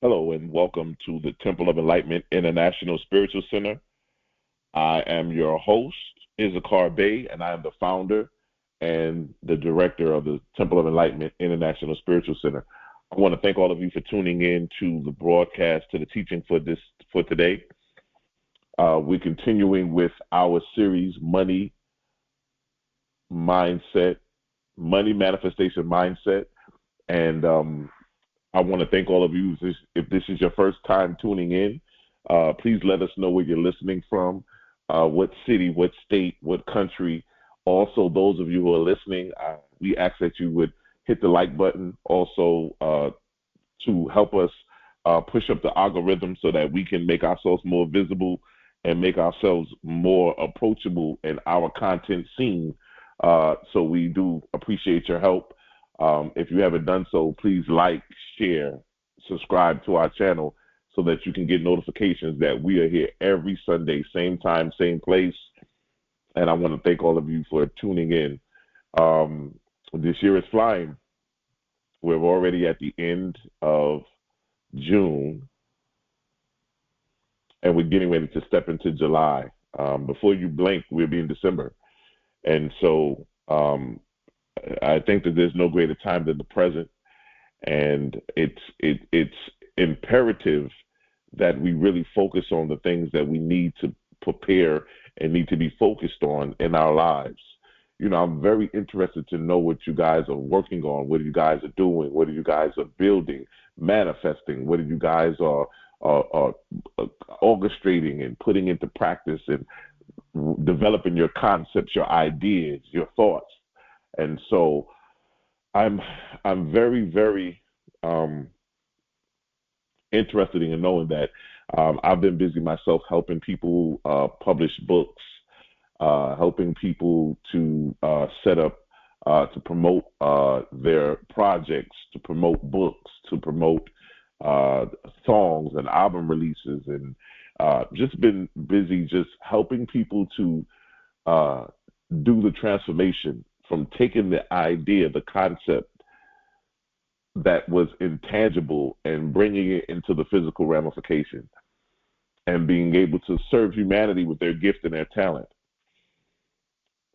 Hello and welcome to the Temple of Enlightenment International Spiritual Center. I am your host, Issachar Bey, and I am the founder and the director of the Temple of Enlightenment International Spiritual Center. I want to thank all of you for tuning in to the broadcast, to the teaching for today. We're continuing with our series, Mindset, Money Manifestation Mindset, and I want to thank all of you. If this is your first time tuning in, please let us know where you're listening from, what city, what state, what country. Also, those of you who are listening, we ask that you would hit the like button also to help us push up the algorithm so that we can make ourselves more visible and make ourselves more approachable in our content seen. So we do appreciate your help. If you haven't done so, please like, share, subscribe to our channel so that you can get notifications that we are here every Sunday, same time, same place. And I want to thank all of you for tuning in. This year is flying. We're already at the end of June, and we're getting ready to step into July. Before you blink, we'll be in December. And so I think that there's no greater time than the present, and it's imperative that we really focus on the things that we need to prepare and need to be focused on in our lives. You know, I'm very interested to know what you guys are working on, what you guys are doing, what you guys are building, manifesting, what you guys are orchestrating and putting into practice and developing your concepts, your ideas, your thoughts. And so I'm very, very interested in knowing that. I've been busy myself helping people publish books, helping people to set up, to promote their projects, to promote books, to promote songs and album releases, and just been busy just helping people to do the transformation from taking the idea, the concept that was intangible and bringing it into the physical ramification and being able to serve humanity with their gift and their talent.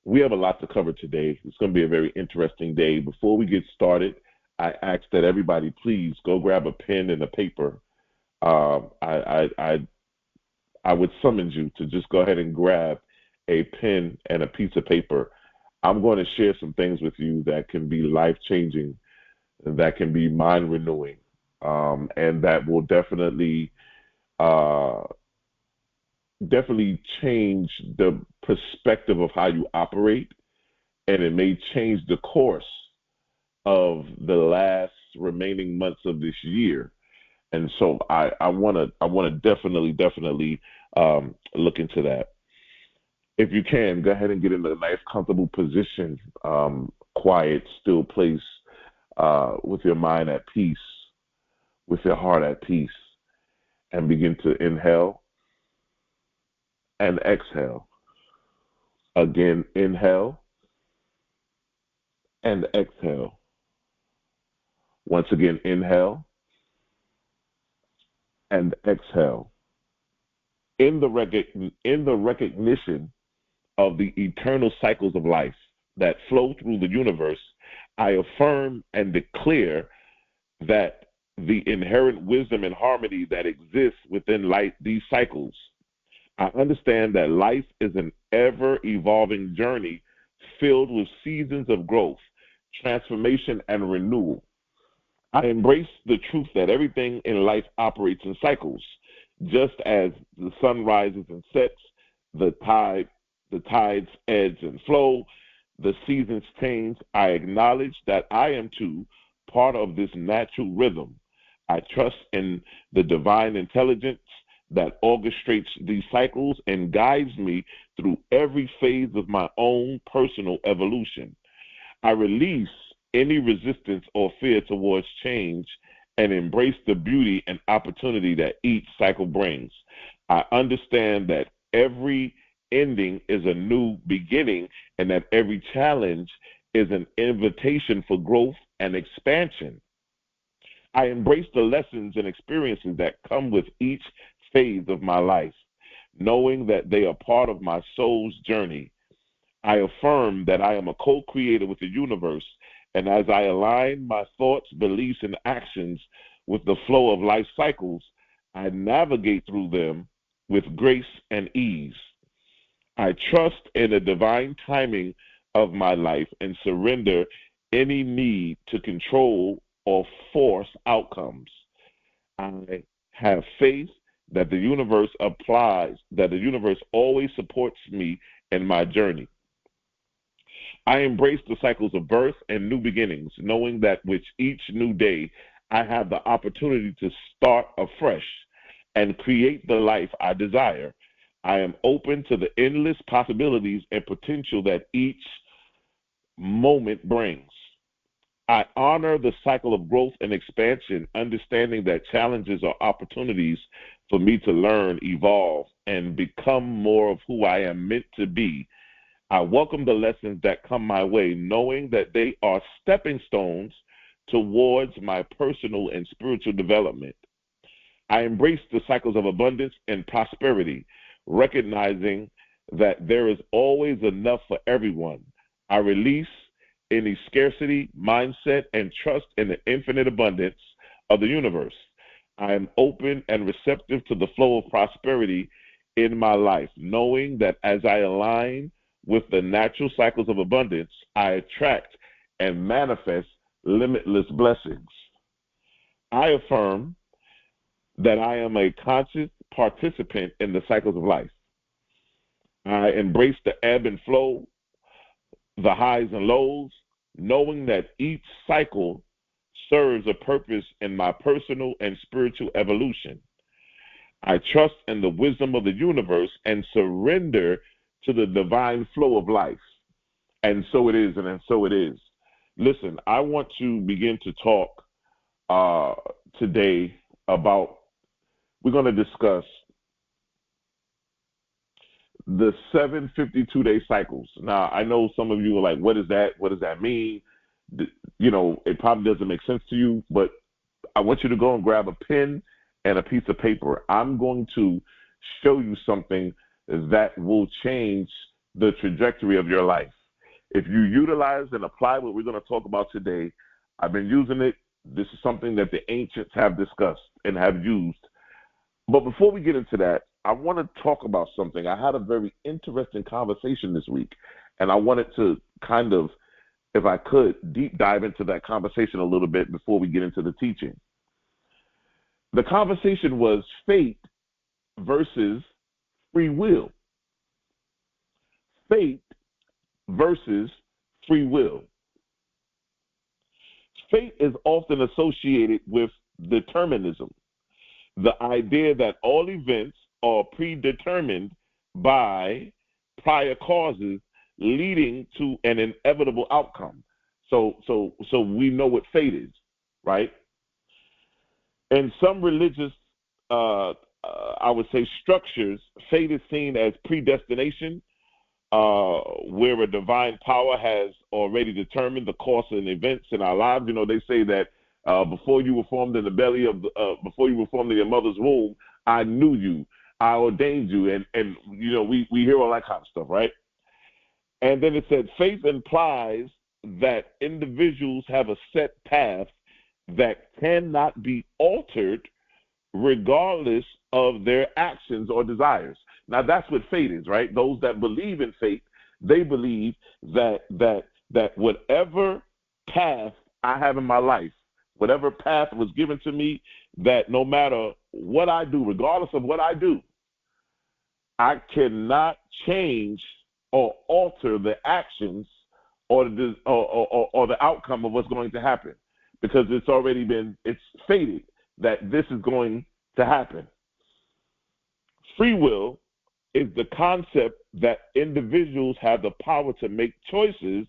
We have a lot to cover today. It's going to be a very interesting day. Before we get started, I ask that everybody please go grab a pen and a paper. I would summon you to just go ahead and grab a pen and a piece of paper. I'm going to share some things with you that can be life-changing, that can be mind-renewing, and that will definitely change the perspective of how you operate, and it may change the course of the last remaining months of this year. And so I want to definitely look into that. If you can, go ahead and get in a nice, comfortable position, quiet, still place, with your mind at peace, with your heart at peace, and begin to inhale and exhale. Again, inhale and exhale. Once again, inhale and exhale. In the recognition of the eternal cycles of life that flow through the universe, I affirm and declare that the inherent wisdom and harmony that exists within these cycles. I understand that life is an ever-evolving journey filled with seasons of growth, transformation, and renewal. I embrace the truth that everything in life operates in cycles. Just as the sun rises and sets, the tides edge and flow, the seasons change, I acknowledge that I am too part of this natural rhythm. I trust in the divine intelligence that orchestrates these cycles and guides me through every phase of my own personal evolution. I release any resistance or fear towards change and embrace the beauty and opportunity that each cycle brings. I understand that every ending is a new beginning and that every challenge is an invitation for growth and expansion. I embrace the lessons and experiences that come with each phase of my life, knowing that they are part of my soul's journey. I affirm that I am a co-creator with the universe, and as I align my thoughts, beliefs, and actions with the flow of life cycles, I navigate through them with grace and ease. I trust in the divine timing of my life and surrender any need to control or force outcomes. I have faith that the universe always supports me in my journey. I embrace the cycles of birth and new beginnings, knowing that with each new day, I have the opportunity to start afresh and create the life I desire. I am open to the endless possibilities and potential that each moment brings. I honor the cycle of growth and expansion, understanding that challenges are opportunities for me to learn, evolve, and become more of who I am meant to be. I welcome the lessons that come my way, knowing that they are stepping stones towards my personal and spiritual development. I embrace the cycles of abundance and prosperity, recognizing that there is always enough for everyone. I release any scarcity mindset and trust in the infinite abundance of the universe. I am open and receptive to the flow of prosperity in my life, knowing that as I align with the natural cycles of abundance, I attract and manifest limitless blessings. I affirm that I am a conscious participant in the cycles of life. I embrace the ebb and flow, the highs and lows, knowing that each cycle serves a purpose in my personal and spiritual evolution. I trust in the wisdom of the universe and surrender to the divine flow of life. And so it is, and so it is. Listen, I want to begin to talk today about, we're going to discuss the 752-day cycles. Now, I know some of you are like, what is that? What does that mean? It probably doesn't make sense to you, but I want you to go and grab a pen and a piece of paper. I'm going to show you something that will change the trajectory of your life. If you utilize and apply what we're going to talk about today, I've been using it. This is something that the ancients have discussed and have used. But before we get into that, I want to talk about something. I had a very interesting conversation this week, and I wanted to kind of, if I could, deep dive into that conversation a little bit before we get into the teaching. The conversation was fate versus free will. Fate versus free will. Fate is often associated with determinism, the idea that all events are predetermined by prior causes leading to an inevitable outcome. So we know what fate is, right? In some religious, I would say, structures, fate is seen as predestination, where a divine power has already determined the course and events in our lives. They say that before you were formed in the belly of, before you were formed in your mother's womb, I knew you, I ordained you, and we hear all that kind of stuff, right? And then it said faith implies that individuals have a set path that cannot be altered regardless of their actions or desires. Now that's what fate is, right? Those that believe in fate, they believe that whatever path I have in my life, whatever path was given to me, that no matter what I do, regardless of what I do, I cannot change or alter the actions or the outcome of what's going to happen, because it's fated that this is going to happen. Free will is the concept that individuals have the power to make choices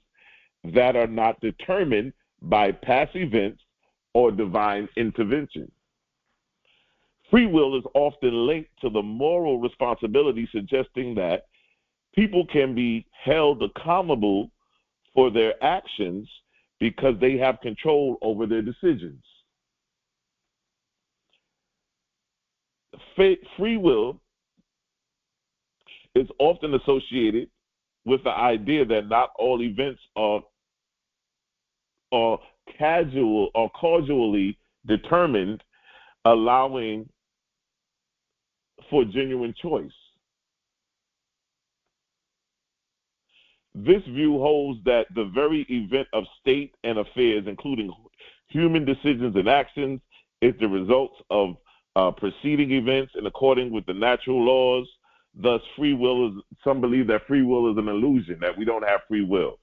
that are not determined by past events or divine intervention. Free will is often linked to the moral responsibility, suggesting that people can be held accountable for their actions because they have control over their decisions. Free will is often associated with the idea that not all events are casual or causally determined, allowing for genuine choice. This view holds that the very event of state and affairs, including human decisions and actions, is the result of preceding events in accordance with the natural laws. Thus, some believe that free will is an illusion, that we don't have free will.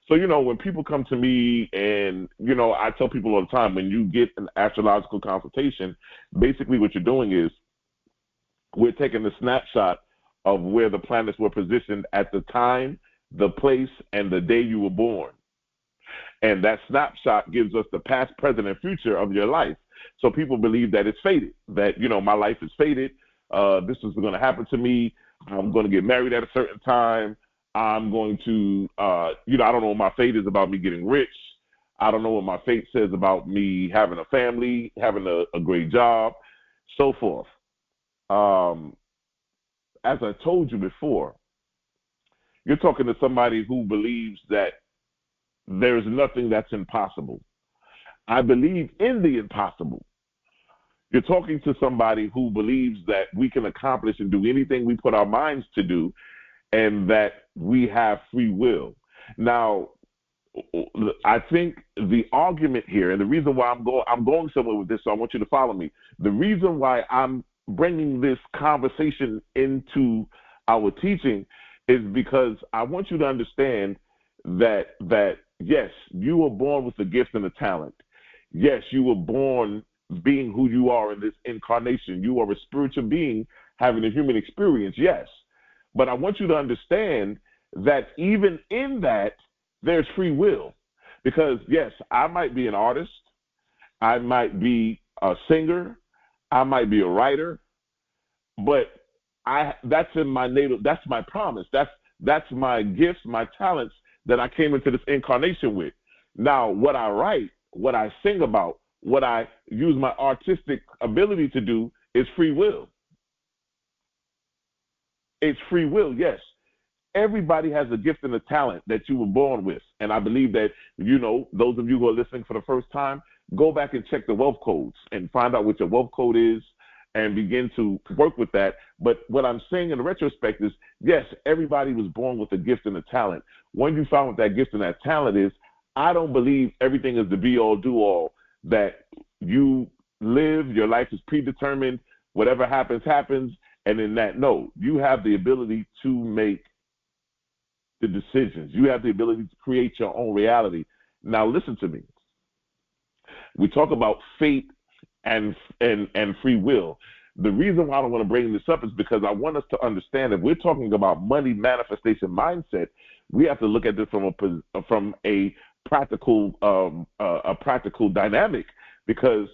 So, when people come to me and, I tell people all the time, when you get an astrological consultation, basically what you're doing is we're taking a snapshot of where the planets were positioned at the time, the place, and the day you were born. And that snapshot gives us the past, present, and future of your life. So people believe that it's fated, that, my life is fated. This is going to happen to me. I'm going to get married at a certain time. I'm going to, I don't know what my fate is about me getting rich. I don't know what my fate says about me having a family, having a great job, so forth. As I told you before, you're talking to somebody who believes that there's nothing that's impossible. I believe in the impossible. You're talking to somebody who believes that we can accomplish and do anything we put our minds to do, and that we have free will. Now, I think the argument here, and the reason why I'm going somewhere with this, so I want you to follow me. The reason why I'm bringing this conversation into our teaching is because I want you to understand that yes, you were born with a gift and a talent. Yes, you were born being who you are in this incarnation. You are a spiritual being having a human experience, yes. But I want you to understand that even in that, there's free will. Because, yes, I might be an artist. I might be a singer. I might be a writer. But that's in my native, that's my promise. That's my gifts, my talents that I came into this incarnation with. Now, what I write, what I sing about, what I use my artistic ability to do is free will. It's free will, yes. Everybody has a gift and a talent that you were born with. And I believe that, those of you who are listening for the first time, go back and check the wealth codes and find out what your wealth code is and begin to work with that. But what I'm saying in retrospect is, yes, everybody was born with a gift and a talent. When you find what that gift and that talent is, I don't believe everything is the be-all, do-all, that you live, your life is predetermined, whatever happens, happens, and in that, no, you have the ability to make the decisions. You have the ability to create your own reality. Now, listen to me. We talk about fate and free will. The reason why I don't want to bring this up is because I want us to understand that we're talking about money manifestation mindset. We have to look at this from a practical dynamic, because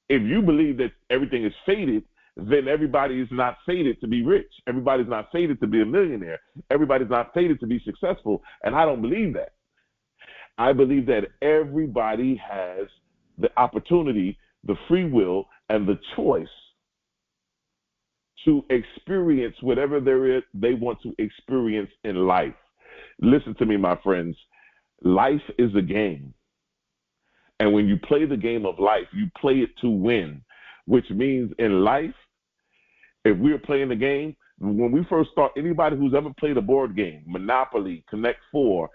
if you believe that everything is fated, then everybody is not fated to be rich. Everybody's not fated to be a millionaire. Everybody's not fated to be successful. And I don't believe that. I believe that everybody has the opportunity, the free will, and the choice to experience whatever they want to experience in life. Listen to me, my friends. Life is a game. And when you play the game of life, you play it to win, which means in life, if we're playing the game, when we first start, anybody who's ever played a board game, Monopoly, Connect Four,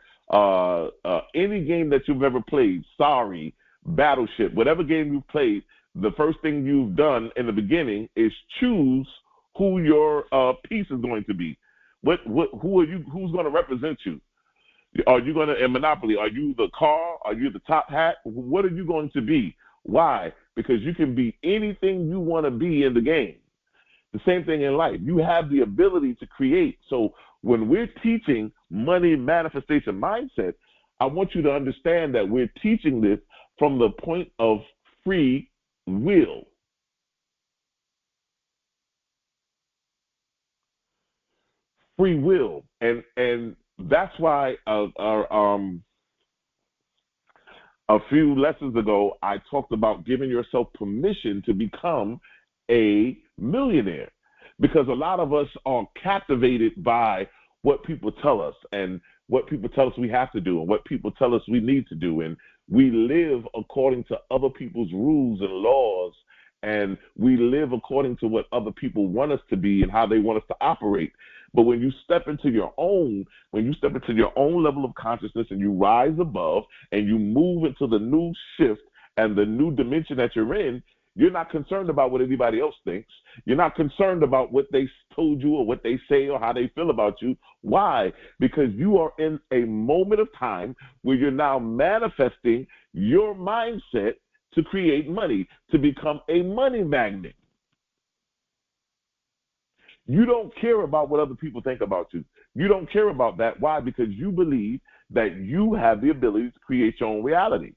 any game that you've ever played, Sorry, Battleship, whatever game you've played, the first thing you've done in the beginning is choose who your piece is going to be. Who are you? Who's going to represent you? Are you going to, in Monopoly, are you the car? Are you the top hat? What are you going to be? Why? Because you can be anything you want to be in the game. The same thing in life. You have the ability to create. So when we're teaching money manifestation mindset, I want you to understand that we're teaching this from the point of free will. Free will. And that's why a few lessons ago, I talked about giving yourself permission to become a millionaire, because a lot of us are captivated by what people tell us and what people tell us we have to do and what people tell us we need to do. And we live according to other people's rules and laws, and we live according to what other people want us to be and how they want us to operate. But when you step into your own, level of consciousness and you rise above and you move into the new shift and the new dimension that you're in, you're not concerned about what anybody else thinks. You're not concerned about what they told you or what they say or how they feel about you. Why? Because you are in a moment of time where you're now manifesting your mindset to create money, to become a money magnet. You don't care about what other people think about you. You don't care about that. Why? Because you believe that you have the ability to create your own reality.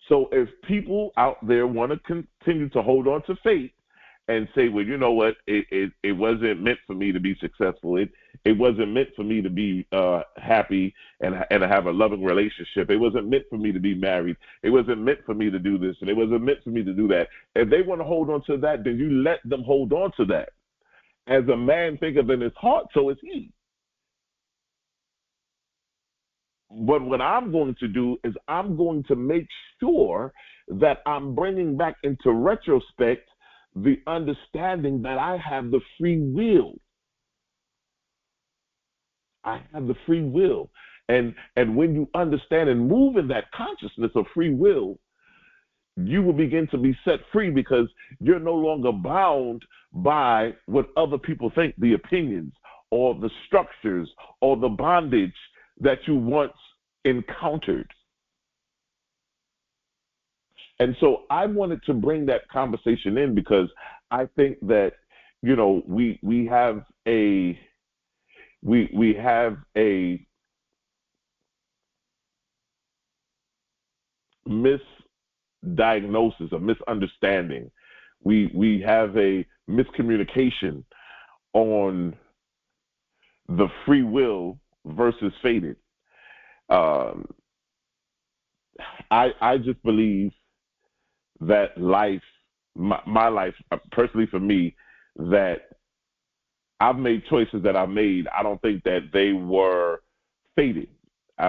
So if people out there want to continue to hold on to faith and say, well, you know what, it wasn't meant for me to be successful. It wasn't meant for me to be happy and have a loving relationship. It wasn't meant for me to be married. It wasn't meant for me to do this, and it wasn't meant for me to do that. If they want to hold on to that, then you let them hold on to that. As a man thinketh in his heart, so is he. But what I'm going to do is I'm going to make sure that I'm bringing back into retrospect the understanding that I have the free will. I have the free will. And when you understand and move in that consciousness of free will, you will begin to be set free because you're no longer bound by what other people think, the opinions or the structures or the bondage that you once encountered. And so I wanted to bring that conversation in because I think that, you know, we have a misdiagnosis, a misunderstanding. We have a miscommunication on the free will versus fated. I just believe that life, my life, personally for me, that I've made choices that I've made. I don't think that they were fated.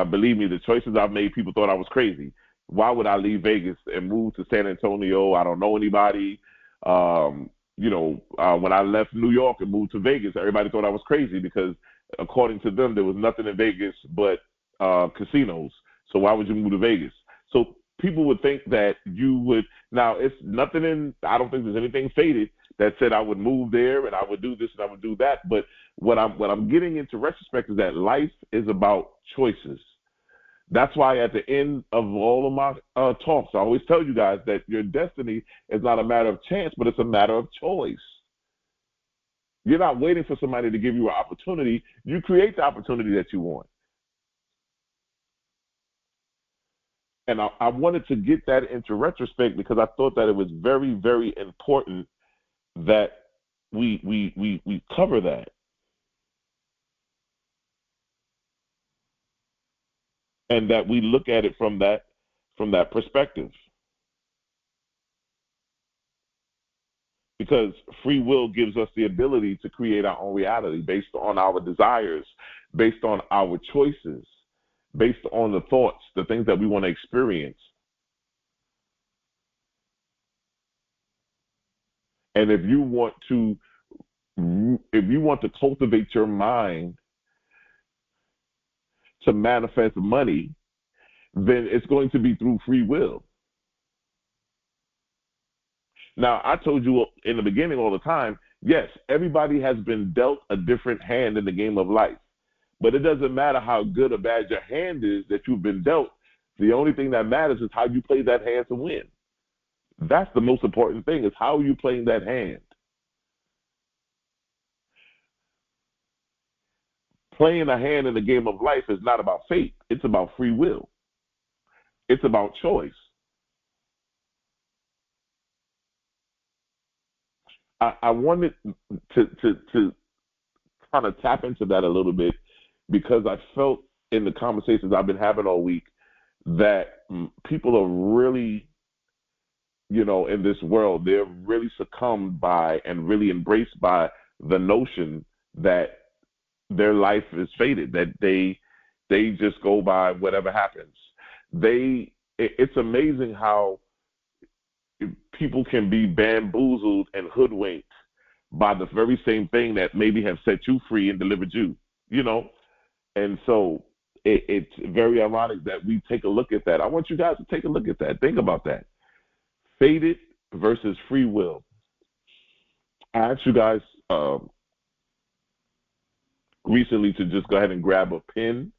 Believe me, the choices I've made, people thought I was crazy. Why would I leave Vegas and move to San Antonio? I don't know anybody. When I left New York and moved to Vegas, everybody thought I was crazy because according to them, there was nothing in Vegas but casinos. So why would you move to Vegas? So people would think that you would. Now, it's nothing in, I don't think there's anything fated that said I would move there and I would do this and I would do that. But what I'm getting into retrospect is that life is about choices. That's why at the end of all of my talks, I always tell you guys that your destiny is not a matter of chance, but it's a matter of choice. You're not waiting for somebody to give you an opportunity. You create the opportunity that you want. And I wanted to get that into retrospect because I thought that it was very, very important that we cover that. And that we look at it from that perspective. Because free will gives us the ability to create our own reality based on our desires, based on our choices, based on the thoughts, the things that we want to experience. And if you want to cultivate your mind to manifest money, then it's going to be through free will. Now, I told you in the beginning all the time, yes, everybody has been dealt a different hand in the game of life. But it doesn't matter how good or bad your hand is that you've been dealt. The only thing that matters is how you play that hand to win. That's the most important thing, is how are you playing that hand. Playing a hand in the game of life is not about fate. It's about free will. It's about choice. I wanted to kind of tap into that a little bit because I felt in the conversations I've been having all week that people are really in this world, they're really succumbed by and really embraced by the notion that their life is fated, that they just go by whatever happens. It's amazing how people can be bamboozled and hoodwinked by the very same thing that maybe have set you free and delivered you, And so it's very ironic that we take a look at that. I want you guys to take a look at that. Think about that. Fated versus free will. I asked you guys recently to just go ahead and grab a pen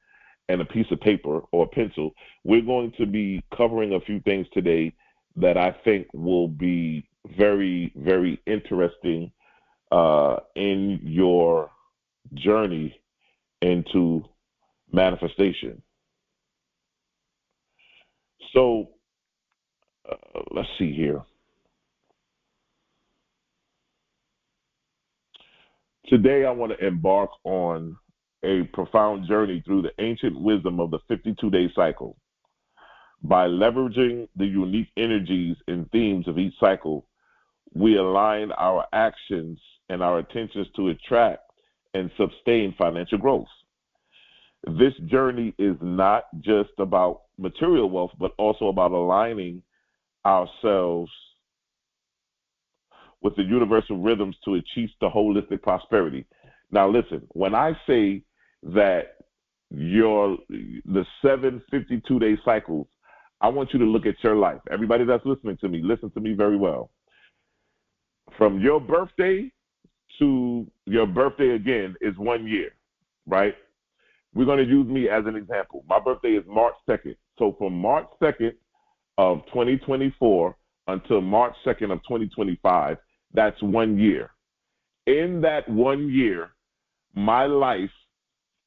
and a piece of paper or a pencil. We're going to be covering a few things today that I think will be very, very interesting in your journey into manifestation. So let's see here. Today, I want to embark on a profound journey through the ancient wisdom of the 52-day cycle. By leveraging the unique energies and themes of each cycle, we align our actions and our attentions to attract and sustain financial growth. This journey is not just about material wealth, but also about aligning ourselves with the universal rhythms to achieve the holistic prosperity. Now, listen, when I say that the 752-day cycles, I want you to look at your life. Everybody that's listening to me, listen to me very well. From your birthday to your birthday again is 1 year, right? We're going to use me as an example. My birthday is March 2nd. So from March 2nd of 2024 until March 2nd of 2025, that's 1 year. In that 1 year, my life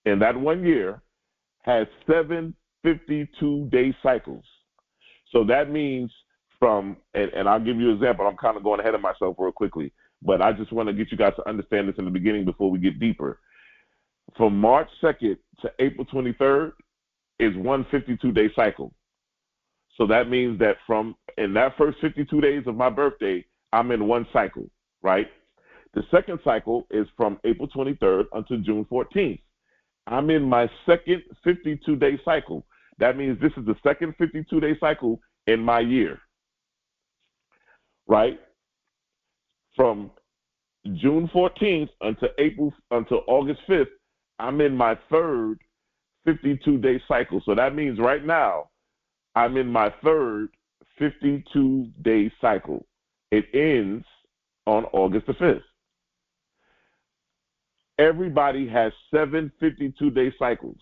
in that 1 year has 752-day cycles. So that means and I'll give you an example. I'm kind of going ahead of myself real quickly, but I just want to get you guys to understand this in the beginning before we get deeper. From March 2nd to April 23rd is 152-day cycle. So that means that in that first 52 days of my birthday, I'm in one cycle, right? The second cycle is from April 23rd until June 14th. I'm in my second 52-day cycle. That means this is the second 52-day cycle in my year, right? From June 14th until August 5th, I'm in my third 52-day cycle. So that means right now, I'm in my third 52-day cycle. It ends on August the 5th. Everybody has 7 52-day cycles.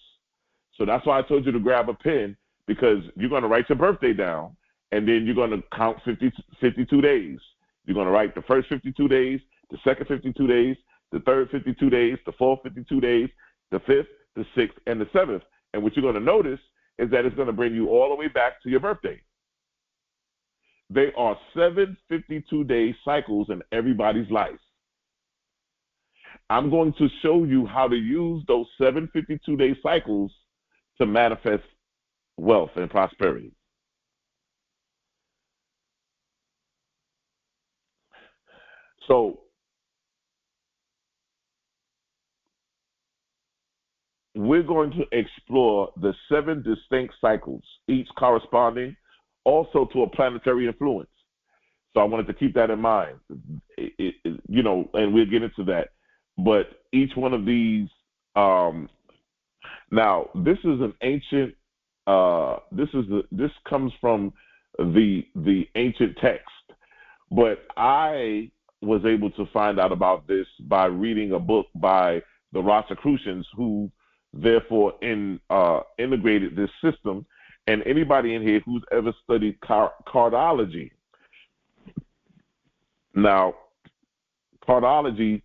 So that's why I told you to grab a pen, because you're going to write your birthday down, and then you're going to count 52 days. You're going to write the first 52 days, the second 52 days, the third 52 days, the fourth 52 days, the fifth, the sixth, and the seventh. And what you're going to notice is that it's going to bring you all the way back to your birthday. There are 7 52-day cycles in everybody's life. I'm going to show you how to use those 7 52-day cycles to manifest wealth and prosperity. So we're going to explore the 7 distinct cycles, each corresponding also to a planetary influence. So I wanted to keep that in mind, and we'll get into that. But each one of these, now this is an ancient, this comes from the ancient text, but I was able to find out about this by reading a book by the Rosicrucians, who therefore integrated this system. And anybody in here who's ever studied cardology. Now, cardology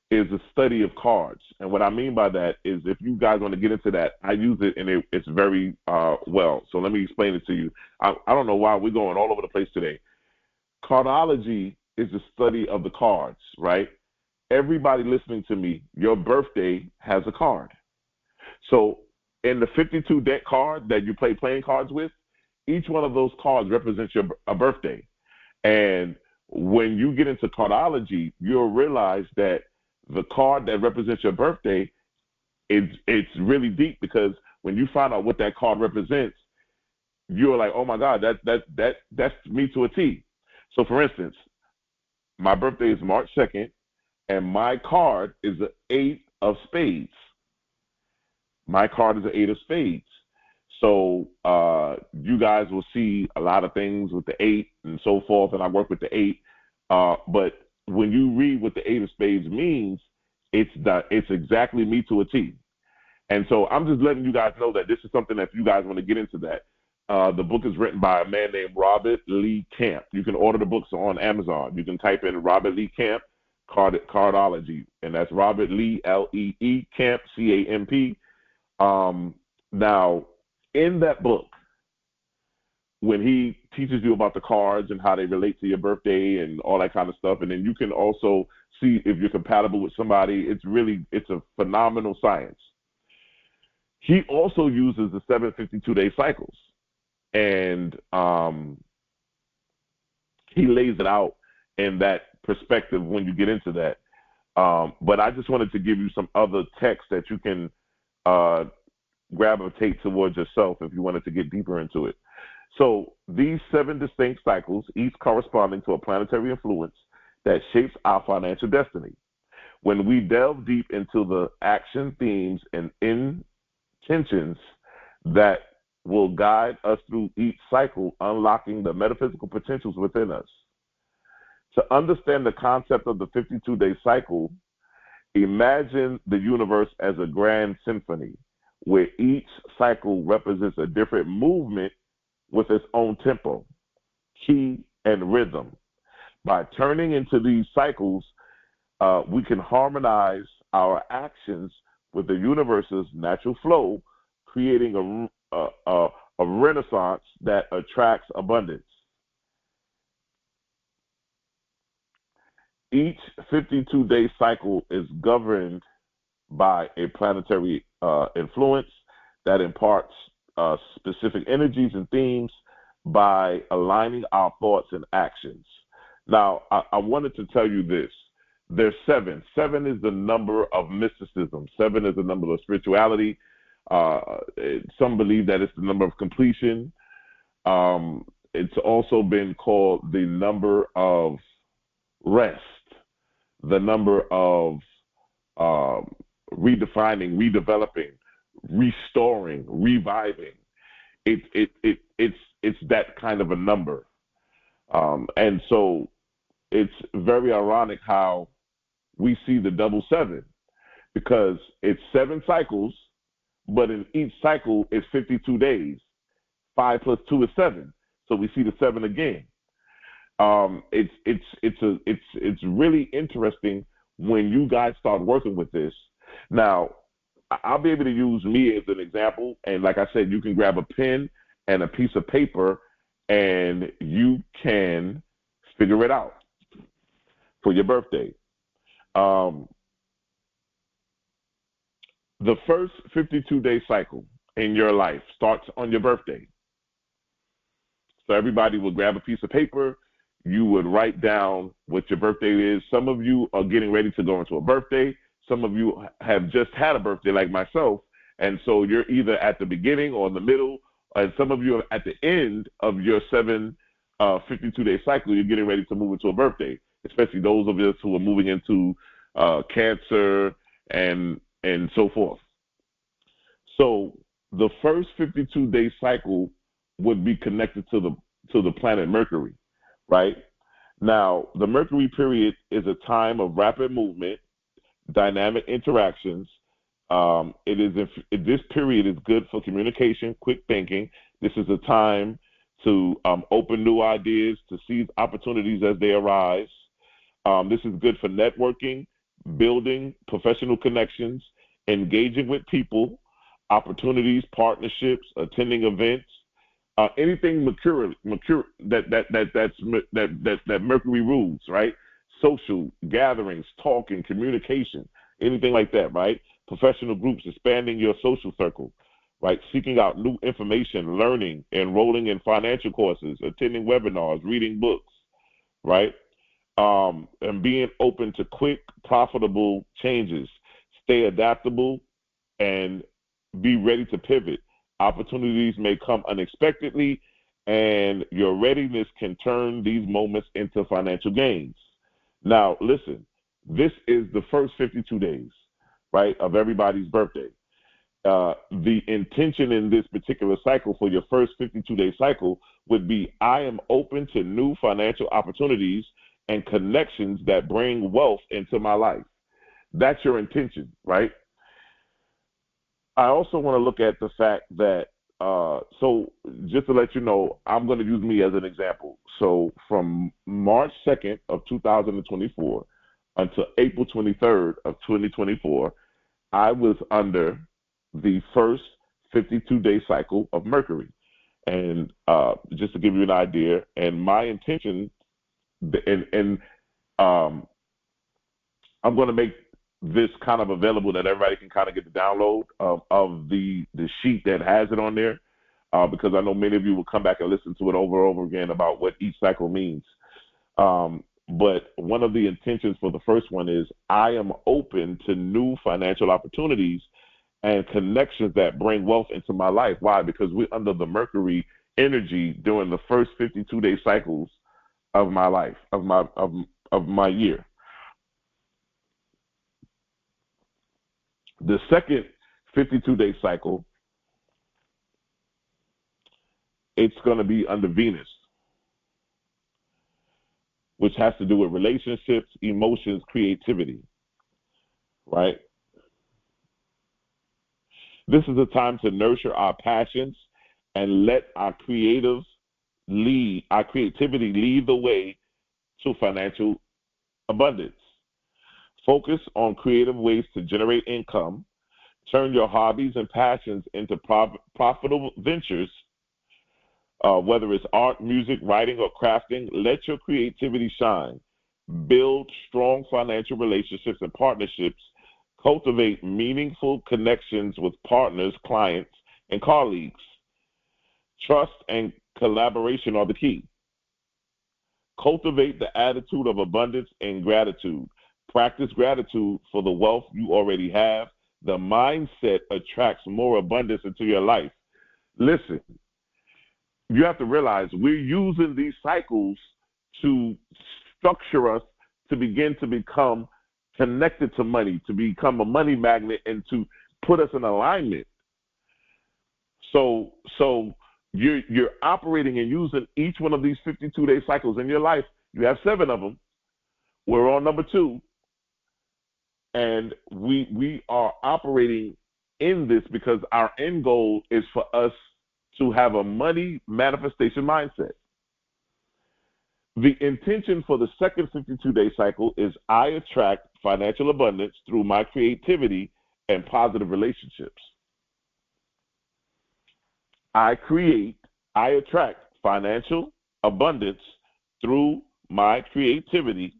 is the study of cards. And what I mean by that is, if you guys want to get into that, I use it, and it's very well. So let me explain it to you. I don't know why we're going all over the place today. Cardology is the study of the cards, right? Everybody listening to me, your birthday has a card. So in the 52-deck card that you play playing cards with, each one of those cards represents a birthday. And when you get into cardology, you'll realize that the card that represents your birthday, it's really deep, because when you find out what that card represents, you're like, oh my God, that's me to a T. So for instance, my birthday is March 2nd, and my card is the 8 of spades. My card is the 8 of spades. So you guys will see a lot of things with the 8 and so forth, and I work with the 8. But when you read what the 8 of spades means, it's exactly me to a T. And so I'm just letting you guys know that this is something that if you guys want to get into that. The book is written by a man named Robert Lee Camp. You can order the books on Amazon. You can type in Robert Lee Camp, Cardology, and that's Robert Lee, Lee, Camp, Camp. Now, in that book, when he teaches you about the cards and how they relate to your birthday and all that kind of stuff, and then you can also see if you're compatible with somebody, it's a phenomenal science. He also uses the 752-day cycles, and he lays it out in that perspective when you get into that. But I just wanted to give you some other text that you can gravitate towards yourself if you wanted to get deeper into it. So these 7 distinct cycles, each corresponding to a planetary influence that shapes our financial destiny. When we delve deep into the action themes and intentions that will guide us through each cycle, unlocking the metaphysical potentials within us. To understand the concept of the 52-day cycle, imagine the universe as a grand symphony, where each cycle represents a different movement with its own tempo, key, and rhythm. By turning into these cycles, we can harmonize our actions with the universe's natural flow, creating a renaissance that attracts abundance. Each 52-day cycle is governed by a planetary influence that imparts specific energies and themes by aligning our thoughts and actions. Now, I wanted to tell you this. There's 7. 7 is the number of mysticism. 7 is the number of spirituality. Some believe that it's the number of completion. It's also been called the number of rest, the number of redefining, redeveloping, restoring, reviving. It's that kind of a number. And so it's very ironic how we see the double 7, because it's 7 cycles, but in each cycle it's 52 days. 5 plus 2 is 7. So we see the 7 again. It's really interesting when you guys start working with this. Now, I'll be able to use me as an example, and like I said, you can grab a pen and a piece of paper, and you can figure it out for your birthday. The first 52-day cycle in your life starts on your birthday. So everybody will grab a piece of paper. You would write down what your birthday is. Some of you are getting ready to go into a birthday. Some of you have just had a birthday like myself. And so you're either at the beginning or in the middle, and some of you are at the end of your 52-day cycle. You're getting ready to move into a birthday, especially those of us who are moving into Cancer and so forth. So the first 52-day cycle would be connected to the planet Mercury, right? Now, the Mercury period is a time of rapid movement, dynamic interactions. This period is good for communication, quick thinking. This is a time to open new ideas, to seize opportunities as they arise. This is good for networking, building professional connections, engaging with people, opportunities, partnerships, attending events, anything that Mercury rules, right? Social gatherings, talking, communication, anything like that, right? Professional groups, expanding your social circle, right? Seeking out new information, learning, enrolling in financial courses, attending webinars, reading books. right? And being open to quick, profitable changes. Stay adaptable and be ready to pivot. Opportunities may come unexpectedly, and your readiness can turn these moments into financial gains. Now, listen, this is the first 52 days, right, of everybody's birthday. The intention in this particular cycle for your first 52-day cycle would be I am open to new financial opportunities and connections that bring wealth into my life. That's your intention, right? I also want to look at the fact that, so just to let you know, I'm going to use me as an example. So from March 2nd of 2024 until April 23rd of 2024, I was under the first 52-day cycle of Mercury. And just to give you an idea, and my intention, and I'm going to make this kind of available that everybody can kind of get the download of the sheet that has it on there, because I know many of you will come back and listen to it over and over again about what each cycle means. But one of the intentions for the first one is I am open to new financial opportunities and connections that bring wealth into my life. Why? Because we're under the Mercury energy during the first 52-day cycles of my life, of my year. The second 52-day cycle, it's going to be under Venus, which has to do with relationships, emotions, creativity, right? This is a time to nurture our passions and let our creativity lead the way to financial abundance. Focus on creative ways to generate income. Turn your hobbies and passions into profitable ventures, whether it's art, music, writing, or crafting. Let your creativity shine. Build strong financial relationships and partnerships. Cultivate meaningful connections with partners, clients, and colleagues. Trust and collaboration are the key. Cultivate the attitude of abundance and gratitude. Practice gratitude for the wealth you already have. The mindset attracts more abundance into your life. Listen, you have to realize we're using these cycles to structure us to begin to become connected to money, to become a money magnet, and to put us in alignment. So you're operating and using each one of these 52-day cycles in your life. You have 7 of them. We're on number 2. And we are operating in this because our end goal is for us to have a money manifestation mindset. The intention for the second 52-day cycle is I attract financial abundance through my creativity and positive relationships. I attract financial abundance through my creativity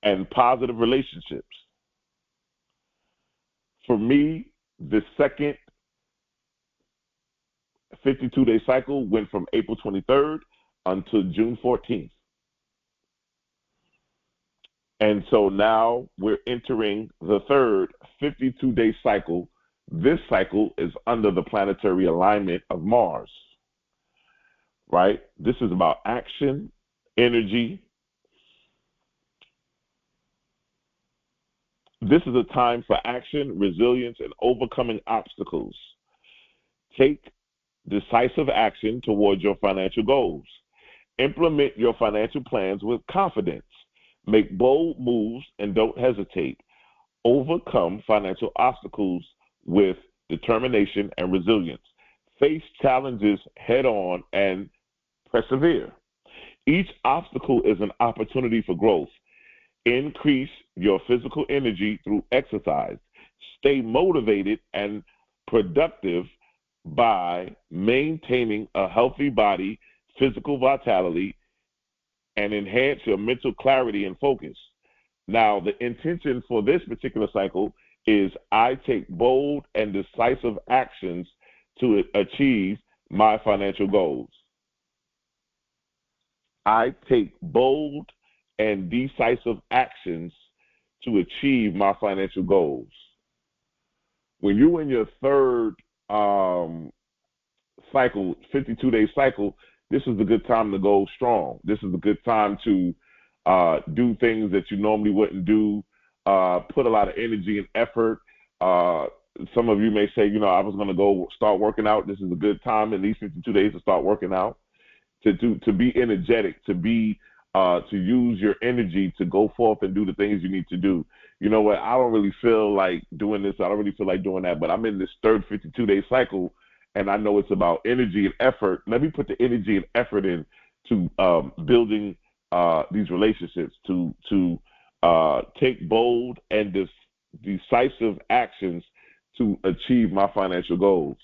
and positive relationships. For me, the second 52-day cycle went from April 23rd until June 14th. And so now we're entering the third 52-day cycle. This cycle is under the planetary alignment of Mars, right? This is about action, energy. This is a time for action, resilience, and overcoming obstacles. Take decisive action towards your financial goals. Implement your financial plans with confidence. Make bold moves and don't hesitate. Overcome financial obstacles with determination and resilience. Face challenges head on and persevere. Each obstacle is an opportunity for growth. Increase your physical energy through exercise. Stay motivated and productive by maintaining a healthy body, physical vitality, and enhance your mental clarity and focus. Now, the intention for this particular cycle is I take bold and decisive actions to achieve my financial goals. I take bold and decisive actions to achieve my financial goals. When you're in your third cycle, 52-day cycle, this is a good time to go strong. This is a good time to do things that you normally wouldn't do, put a lot of energy and effort. Some of you may say, I was going to go start working out. This is a good time in these 52 days to start working out, to be energetic, to use your energy to go forth and do the things you need to do. You know what? I don't really feel like doing this. I don't really feel like doing that. But I'm in this third 52-day cycle, and I know it's about energy and effort. Let me put the energy and effort in to building these relationships, to take bold and decisive actions to achieve my financial goals.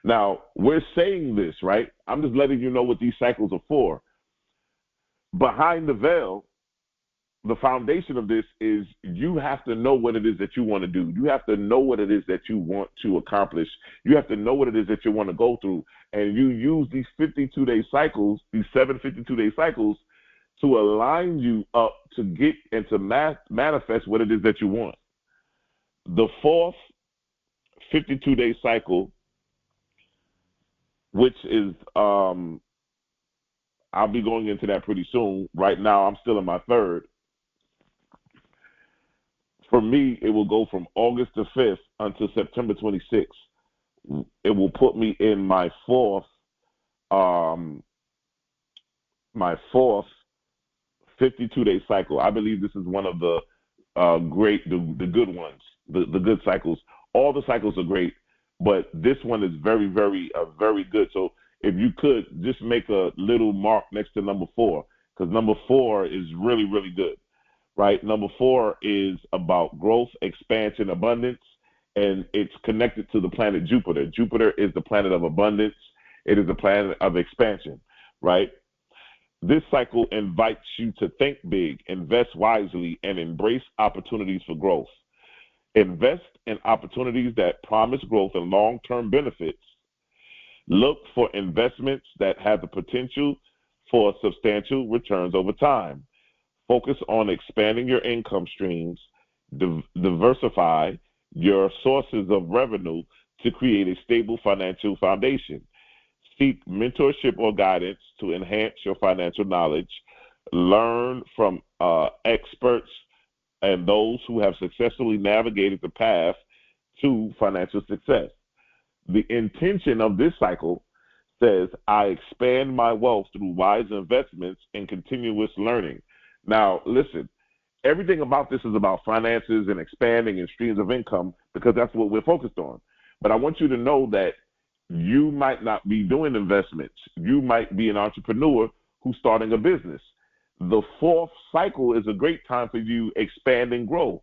Now, we're saying this, right? I'm just letting you know what these cycles are for. Behind the veil, the foundation of this is you have to know what it is that you want to do. You have to know what it is that you want to accomplish. You have to know what it is that you want to go through. And you use these 52-day cycles, these 7 52-day cycles, to align you up to get and to manifest what it is that you want. The fourth 52-day cycle, which is, I'll be going into that pretty soon. Right now, I'm still in my third. For me, it will go from August the 5th until September 26th. It will put me in my fourth 52-day cycle. I believe this is one of the the good ones, the good cycles. All the cycles are great, but this one is very, very, very good. So if you could just make a little mark next to number 4, because number 4 is really, really good. Right? Number 4 is about growth, expansion, abundance, and it's connected to the planet Jupiter. Jupiter is the planet of abundance. It is the planet of expansion, right? This cycle invites you to think big, invest wisely, and embrace opportunities for growth. Invest in opportunities that promise growth and long-term benefits. Look for investments that have the potential for substantial returns over time. Focus on expanding your income streams, diversify your sources of revenue to create a stable financial foundation. Seek mentorship or guidance to enhance your financial knowledge. Learn from experts and those who have successfully navigated the path to financial success. The intention of this cycle says, I expand my wealth through wise investments and continuous learning. Now, listen, everything about this is about finances and expanding and streams of income because that's what we're focused on. But I want you to know that you might not be doing investments. You might be an entrepreneur who's starting a business. The fourth cycle is a great time for you expand and grow,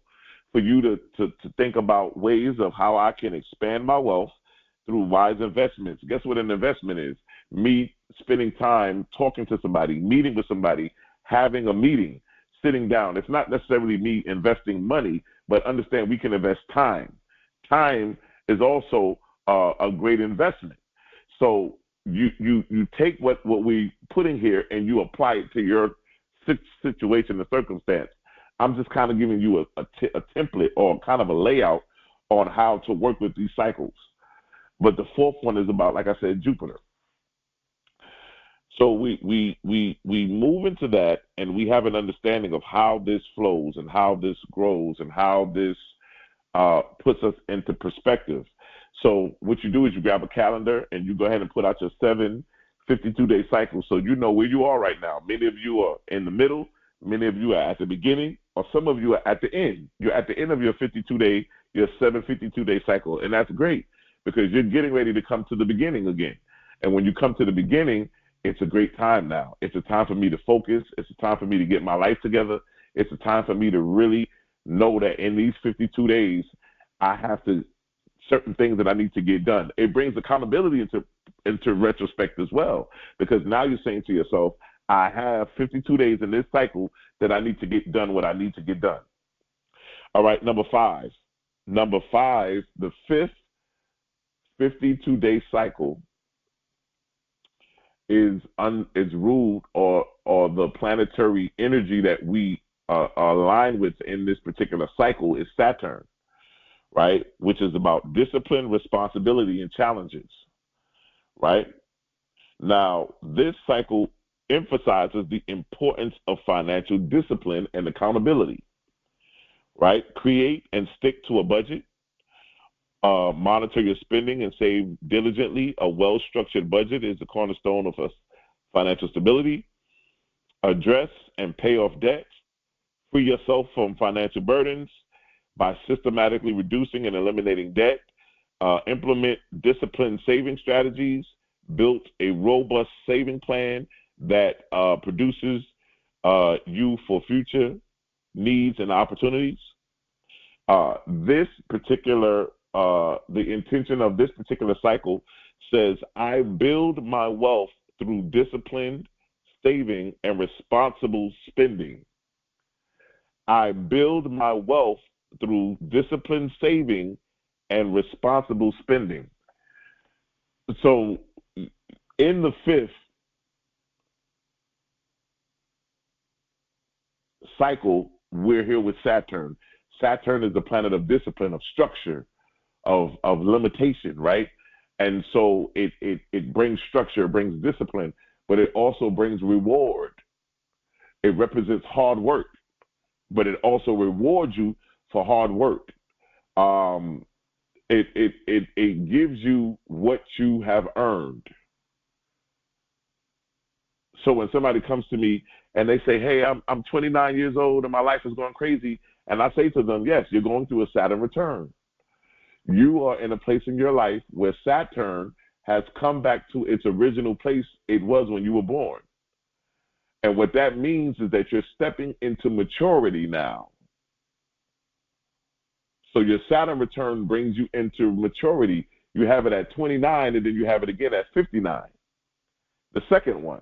for you to think about ways of how I can expand my wealth through wise investments. Guess what an investment is? Me spending time talking to somebody, meeting with somebody, having a meeting, sitting down. It's not necessarily me investing money, but understand we can invest time. Time is also a great investment. So you take what we put in here and you apply it to your situation and circumstance. I'm just kind of giving you a template or kind of a layout on how to work with these cycles. But the fourth one is about, like I said, Jupiter. So we move into that, and we have an understanding of how this flows and how this grows and how this puts us into perspective. So what you do is you grab a calendar and you go ahead and put out your 7 52-day cycles so you know where you are right now. Many of you are in the middle. Many of you are at the beginning, or some of you are at the end. You're at the end of your 52-day, your 7 52-day cycle, and that's great because you're getting ready to come to the beginning again. And when you come to the beginning, it's a great time now. It's a time for me to focus. It's a time for me to get my life together. It's a time for me to really know that in these 52 days, I have certain things that I need to get done. It brings accountability into retrospect as well, because now you're saying to yourself, I have 52 days in this cycle that I need to get done what I need to get done. All right, number 5. Number 5, the fifth 52-day cycle is ruled, or the planetary energy that we are aligned with in this particular cycle is Saturn, right? Which is about discipline, responsibility, and challenges, right? Now, this cycle emphasizes the importance of financial discipline and accountability, right? Create and stick to a budget, monitor your spending and save diligently. A well-structured budget is the cornerstone of financial stability. Address and pay off debts. Free yourself from financial burdens by systematically reducing and eliminating debt. Implement disciplined saving strategies. Built a robust saving plan that produces you for future needs and opportunities. This particular, the intention of this particular cycle says, I build my wealth through disciplined saving and responsible spending. I build my wealth through disciplined saving and responsible spending. So in the fifth cycle, we're here with Saturn. Saturn is the planet of discipline, of structure, of limitation, right? And so it brings structure, it brings discipline, but it also brings reward. It represents hard work, but it also rewards you for hard work. It gives you what you have earned. So when somebody comes to me and they say, hey, I'm 29 years old and my life is going crazy, and I say to them, yes, you're going through a Saturn return. You are in a place in your life where Saturn has come back to its original place it was when you were born. And what that means is that you're stepping into maturity now. So your Saturn return brings you into maturity. You have it at 29, and then you have it again at 59, the second one.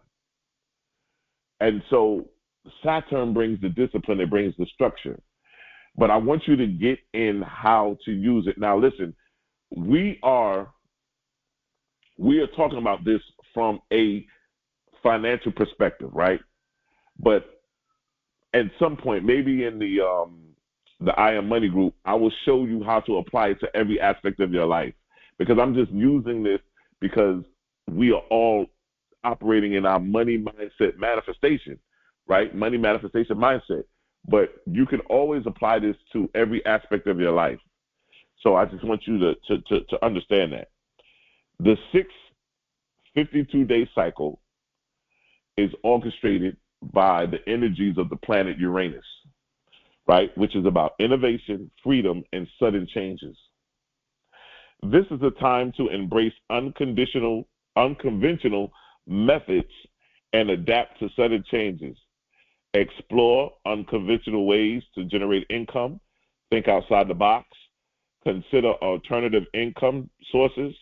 And so Saturn brings the discipline, it brings the structure. But I want you to get in how to use it. Now, listen, we are talking about this from a financial perspective, right? But at some point, maybe in the I Am Money group, I will show you how to apply it to every aspect of your life, because I'm just using this because we are all operating in our money mindset manifestation, right? Money manifestation mindset. But you can always apply this to every aspect of your life. So I just want you to understand that. The 652-day cycle is orchestrated by the energies of the planet Uranus, right? Which is about innovation, freedom, and sudden changes. This is a time to embrace unconventional methods and adapt to sudden changes. Explore unconventional ways to generate income. Think outside the box. Consider alternative income sources.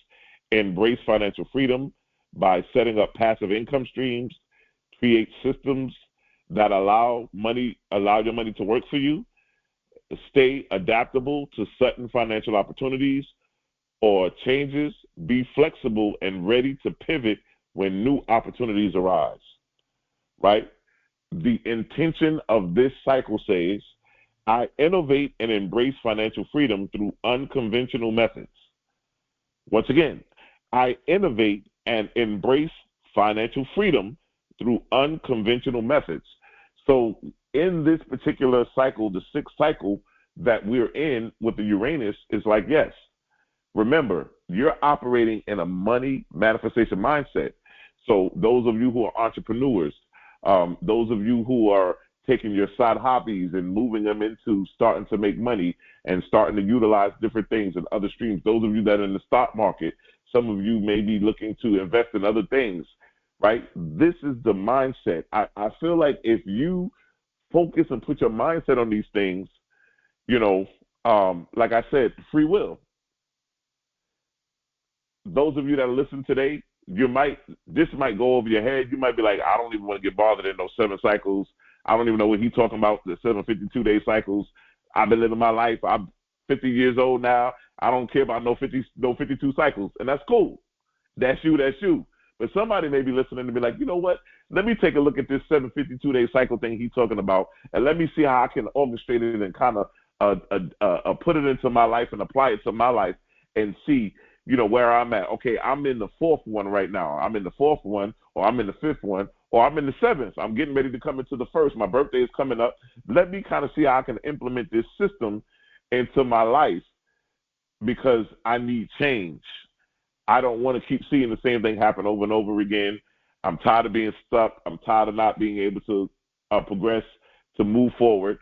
Embrace financial freedom by setting up passive income streams. Create systems that allow your money to work for you. Stay adaptable to sudden financial opportunities or changes. Be flexible and ready to pivot when new opportunities arise, right? The intention of this cycle says, I innovate and embrace financial freedom through unconventional methods. Once again, I innovate and embrace financial freedom through unconventional methods. So in this particular cycle, the sixth cycle that we're in with the Uranus is like, yes, remember, you're operating in a money manifestation mindset. So those of you who are entrepreneurs, those of you who are taking your side hobbies and moving them into starting to make money and starting to utilize different things and other streams, those of you that are in the stock market, some of you may be looking to invest in other things, right? This is the mindset. I feel like if you focus and put your mindset on these things, like I said, free will. Those of you that are listening today, this might go over your head. You might be like, I don't even want to get bothered in those 7 cycles. I don't even know what he's talking about, the 752-day cycles. I've been living my life. I'm 50 years old now. I don't care about no 52 cycles. And that's cool. That's you. But somebody may be listening to be like, you know what? Let me take a look at this 752-day cycle thing he's talking about, and let me see how I can orchestrate it and kind of put it into my life and apply it to my life and see, where I'm at. Okay, I'm in the fourth one right now. I'm in the fourth one, or I'm in the fifth one, or I'm in the seventh. I'm getting ready to come into the first. My birthday is coming up. Let me kind of see how I can implement this system into my life because I need change. I don't want to keep seeing the same thing happen over and over again. I'm tired of being stuck. I'm tired of not being able to progress, to move forward.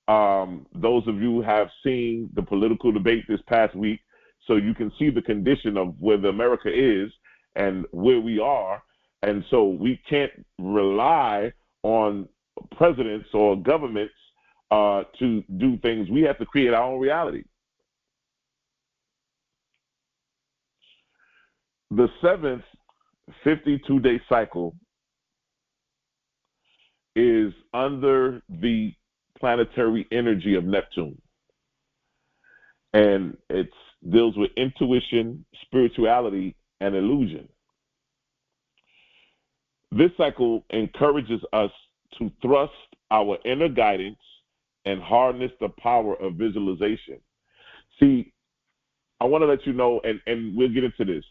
Those of you who have seen the political debate this past week, so you can see the condition of where the America is and where we are. And so we can't rely on presidents or governments to do things. We have to create our own reality. The seventh 52-day cycle is under the planetary energy of Neptune. And it deals with intuition, spirituality, and illusion. This cycle encourages us to thrust our inner guidance and harness the power of visualization. See, I want to let you know, and we'll get into this.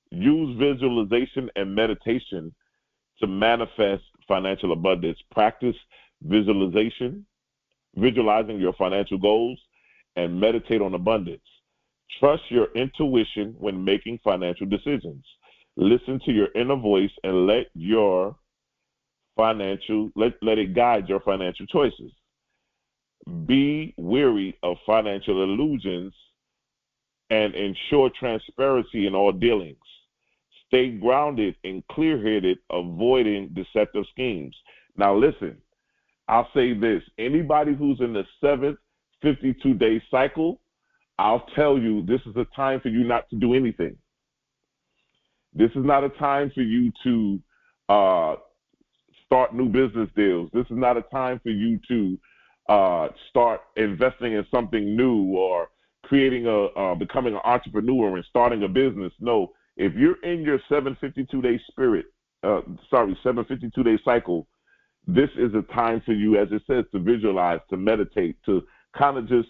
Use visualization and meditation to manifest financial abundance. Practice visualization, visualizing your financial goals, and meditate on abundance. Trust your intuition when making financial decisions. Listen to your inner voice and let it guide your financial choices. Be wary of financial illusions and ensure transparency in all dealings. Stay grounded and clear-headed, avoiding deceptive schemes. Now listen, I'll say this. Anybody who's in the seventh 52-day cycle, I'll tell you, this is a time for you not to do anything. This is not a time for you to start new business deals. This is not a time for you to start investing in something new or creating becoming an entrepreneur and starting a business. No, if you're in your 752-day 752-day cycle, this is a time for you, as it says, to visualize, to meditate, to kind of just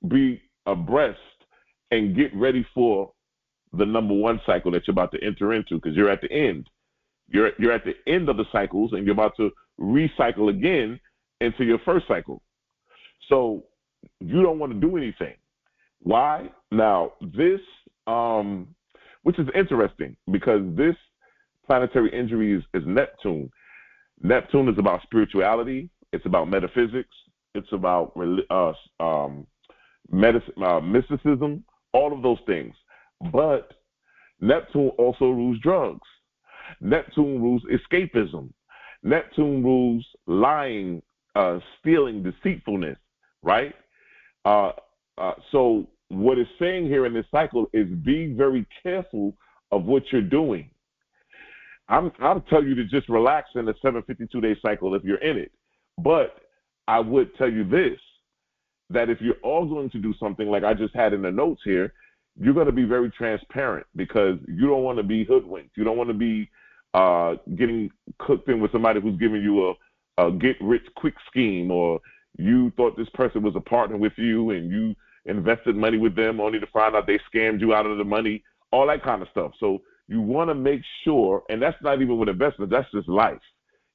be abreast and get ready for the number one cycle that you're about to enter into, because you're at the end. You're at the end of the cycles, and you're about to recycle again into your first cycle. So you don't want to do anything. Why? Now, this, which is interesting, because this planetary energy is Neptune. Neptune is about spirituality. It's about metaphysics. It's about mysticism, all of those things. But Neptune also rules drugs. Neptune rules escapism. Neptune rules lying, stealing, deceitfulness, right? So what it's saying here in this cycle is be very careful of what you're doing. I'll tell you to just relax in the 752-day cycle if you're in it. But I would tell you this, that if you're all going to do something like I just had in the notes here, you're going to be very transparent, because you don't want to be hoodwinked. You don't want to be getting cooked in with somebody who's giving you a get-rich-quick scheme, or you thought this person was a partner with you and you invested money with them only to find out they scammed you out of the money, all that kind of stuff. So you want to make sure, and that's not even with investment, that's just life.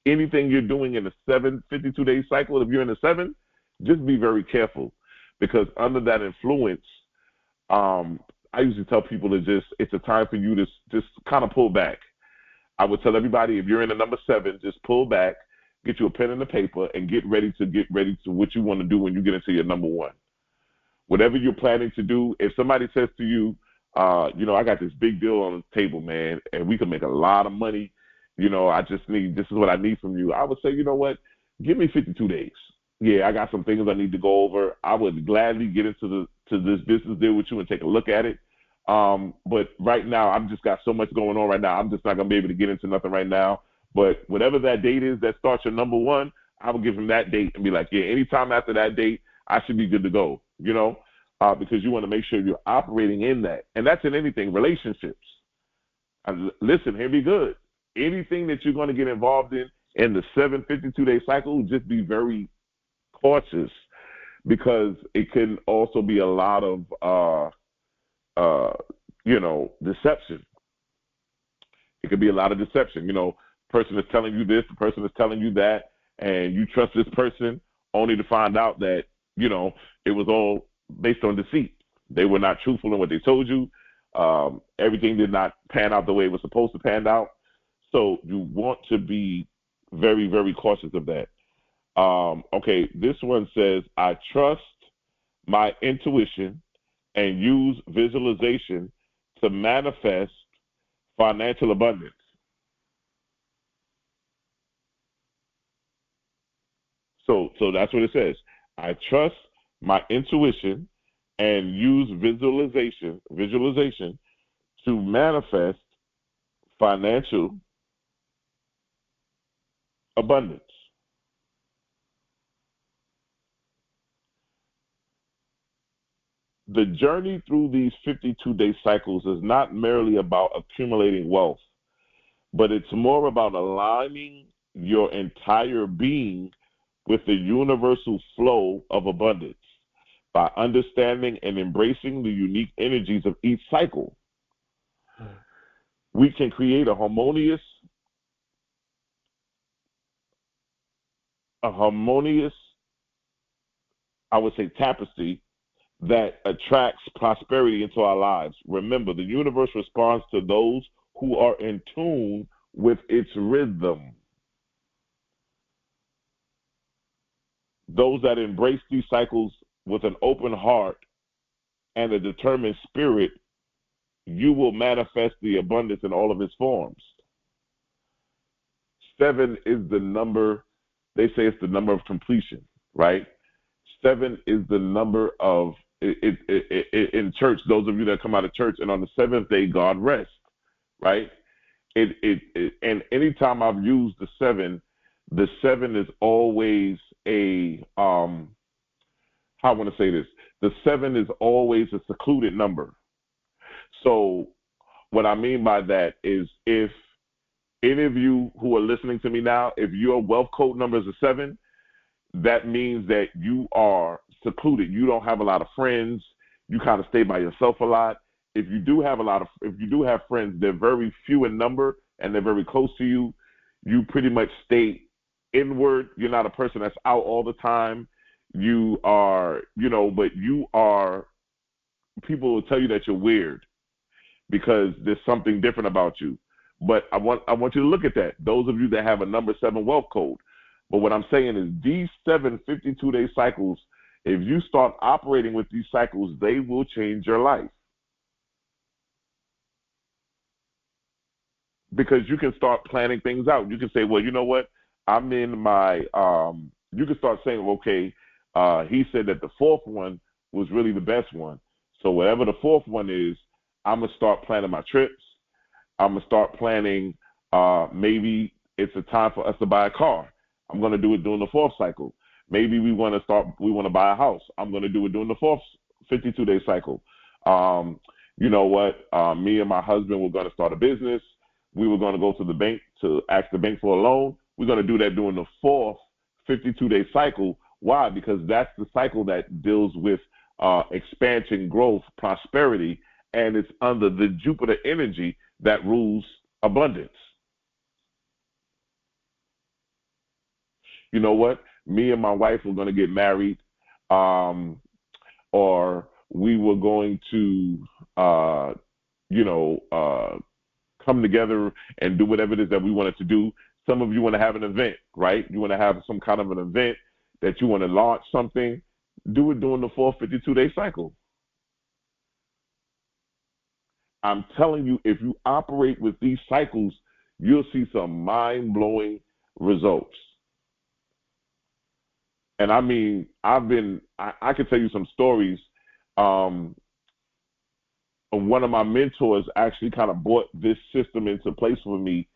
Anything you're doing in the 752-day cycle, if you're in the 7, just be very careful, because under that influence, I usually tell people it's a time for you to just kind of pull back. I would tell everybody, if you're in the number 7, just pull back, get you a pen and a paper, and get ready to what you want to do when you get into your number 1. Whatever you're planning to do, if somebody says to you, I got this big deal on the table, man, and we can make a lot of money. This is what I need from you. I would say, you know what? Give me 52 days. Yeah, I got some things I need to go over. I would gladly get into this business deal with you and take a look at it. But right now, I've just got so much going on right now. I'm just not going to be able to get into nothing right now. But whatever that date is that starts your number 1, I will give him that date and be like, yeah, anytime after that date, I should be good to go, because you want to make sure you're operating in that. And that's in anything, relationships. Listen, hear me good. Anything that you're going to get involved in the 752-day cycle, just be very cautious because it can also be a lot of, deception. It could be a lot of deception. Person is telling you this, the person is telling you that, and you trust this person only to find out that, it was all based on deceit. They were not truthful in what they told you. Everything did not pan out the way it was supposed to pan out. So you want to be very, very cautious of that. Okay, this one says, I trust my intuition and use visualization to manifest financial abundance. So that's what it says. I trust my intuition and use visualization to manifest financial abundance. The journey through these 52-day cycles is not merely about accumulating wealth, but it's more about aligning your entire being with the universal flow of abundance. By understanding and embracing the unique energies of each cycle, we can create a harmonious, I would say, tapestry that attracts prosperity into our lives. Remember, the universe responds to those who are in tune with its rhythm. Those that embrace these cycles with an open heart and a determined spirit, you will manifest the abundance in all of its forms. 7 is the number, they say it's the number of completion, right? 7 is the number of, in church, those of you that come out of church, and on the seventh day, God rests, right? And anytime I've used the 7 is always how I want to say this, the 7 is always a secluded number. So what I mean by that is, if any of you who are listening to me now, if your wealth code number is a 7, that means that you are secluded. You don't have a lot of friends. You kind of stay by yourself a lot. If you do have friends, they're very few in number and they're very close to you. You pretty much stay inward. You're not a person that's out all the time. You are, people will tell you that you're weird because there's something different about you. But I want you to look at that. Those of you that have a number 7 wealth code. But what I'm saying is these 7 52-day cycles, if you start operating with these cycles, they will change your life. Because you can start planning things out. You can say, well, you know what? I'm in my, you can start saying, okay, he said that the 4th one was really the best one. So whatever the 4th one is, I'm going to start planning my trips. I'm going to start planning, maybe it's a time for us to buy a car. I'm going to do it during the 4th cycle. Maybe we want to buy a house. I'm going to do it during the 4th 52-day cycle. You know what? Me and my husband were going to start a business. We were going to go to the bank to ask the bank for a loan. We're going to do that during the 4th 52-day cycle. Why? Because that's the cycle that deals with expansion, growth, prosperity, and it's under the Jupiter energy that rules abundance. You know what? Me and my wife were going to get married, or we were going to, come together and do whatever it is that we wanted to do. Some of you want to have an event, right? You want to have some kind of an event that you want to launch something. Do it during the 4th 52-day cycle. I'm telling you, if you operate with these cycles, you'll see some mind-blowing results. And I mean, I can tell you some stories. One of my mentors actually kind of brought this system into place for me.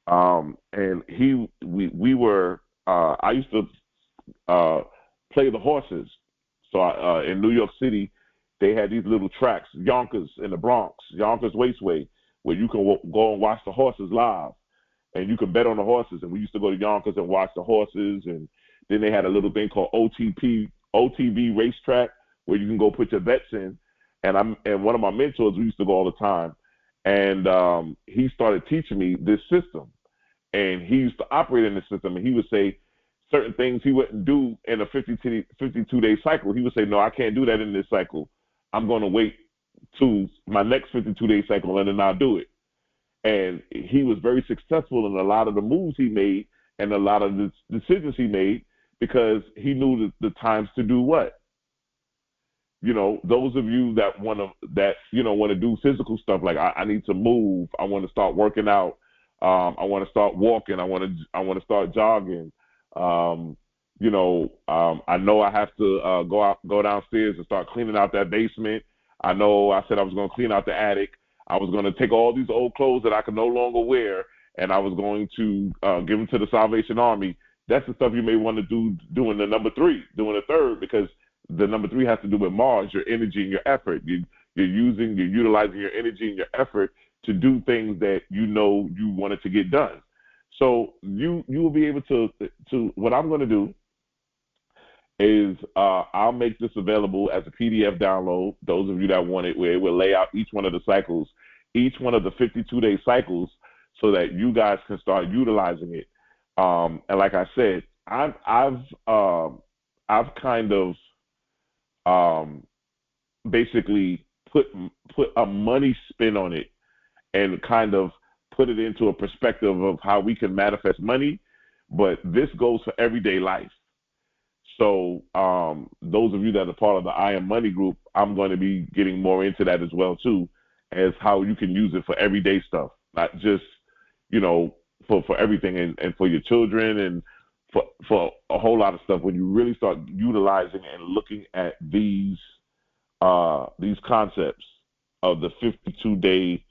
And I used to play the horses. So in New York City, they had these little tracks, Yonkers in the Bronx, Yonkers Raceway. where you can go and watch the horses live, and you can bet on the horses. And we used to go to Yonkers and watch the horses, and then they had a little thing called OTB racetrack where you can go put your bets in. And one of my mentors, we used to go all the time, and he started teaching me this system. And he used to operate in the system, and he would say certain things he wouldn't do in a 52-day cycle. He would say, no, I can't do that in this cycle. I'm going to wait to my next 52-day cycle, and then I'll do it. And he was very successful in a lot of the moves he made and a lot of the decisions he made because he knew the times to do what. You know, those of you that want to do physical stuff, like I need to move, I want to start working out, I want to start walking, I want to start jogging. I know I have to go downstairs and start cleaning out that basement. I know I said I was going to clean out the attic. I was going to take all these old clothes that I could no longer wear, and I was going to give them to the Salvation Army. That's the stuff you may want to do doing the number 3, doing the third, because the number 3 has to do with Mars, your energy and your effort. You're utilizing your energy and your effort to do things that you know you wanted to get done. So you will be able to what I'm going to do is I'll make this available as a PDF download. Those of you that want it, where it will lay out each one of the cycles, each one of the 52-day cycles, so that you guys can start utilizing it. And like I said, I've kind of basically put a money spin on it and kind of put it into a perspective of how we can manifest money, but this goes for everyday life. So those of you that are part of the I Am Money group, I'm going to be getting more into that as well too, as how you can use it for everyday stuff, not just, for everything and for your children and for a whole lot of stuff. When you really start utilizing and looking at these concepts of the 52-day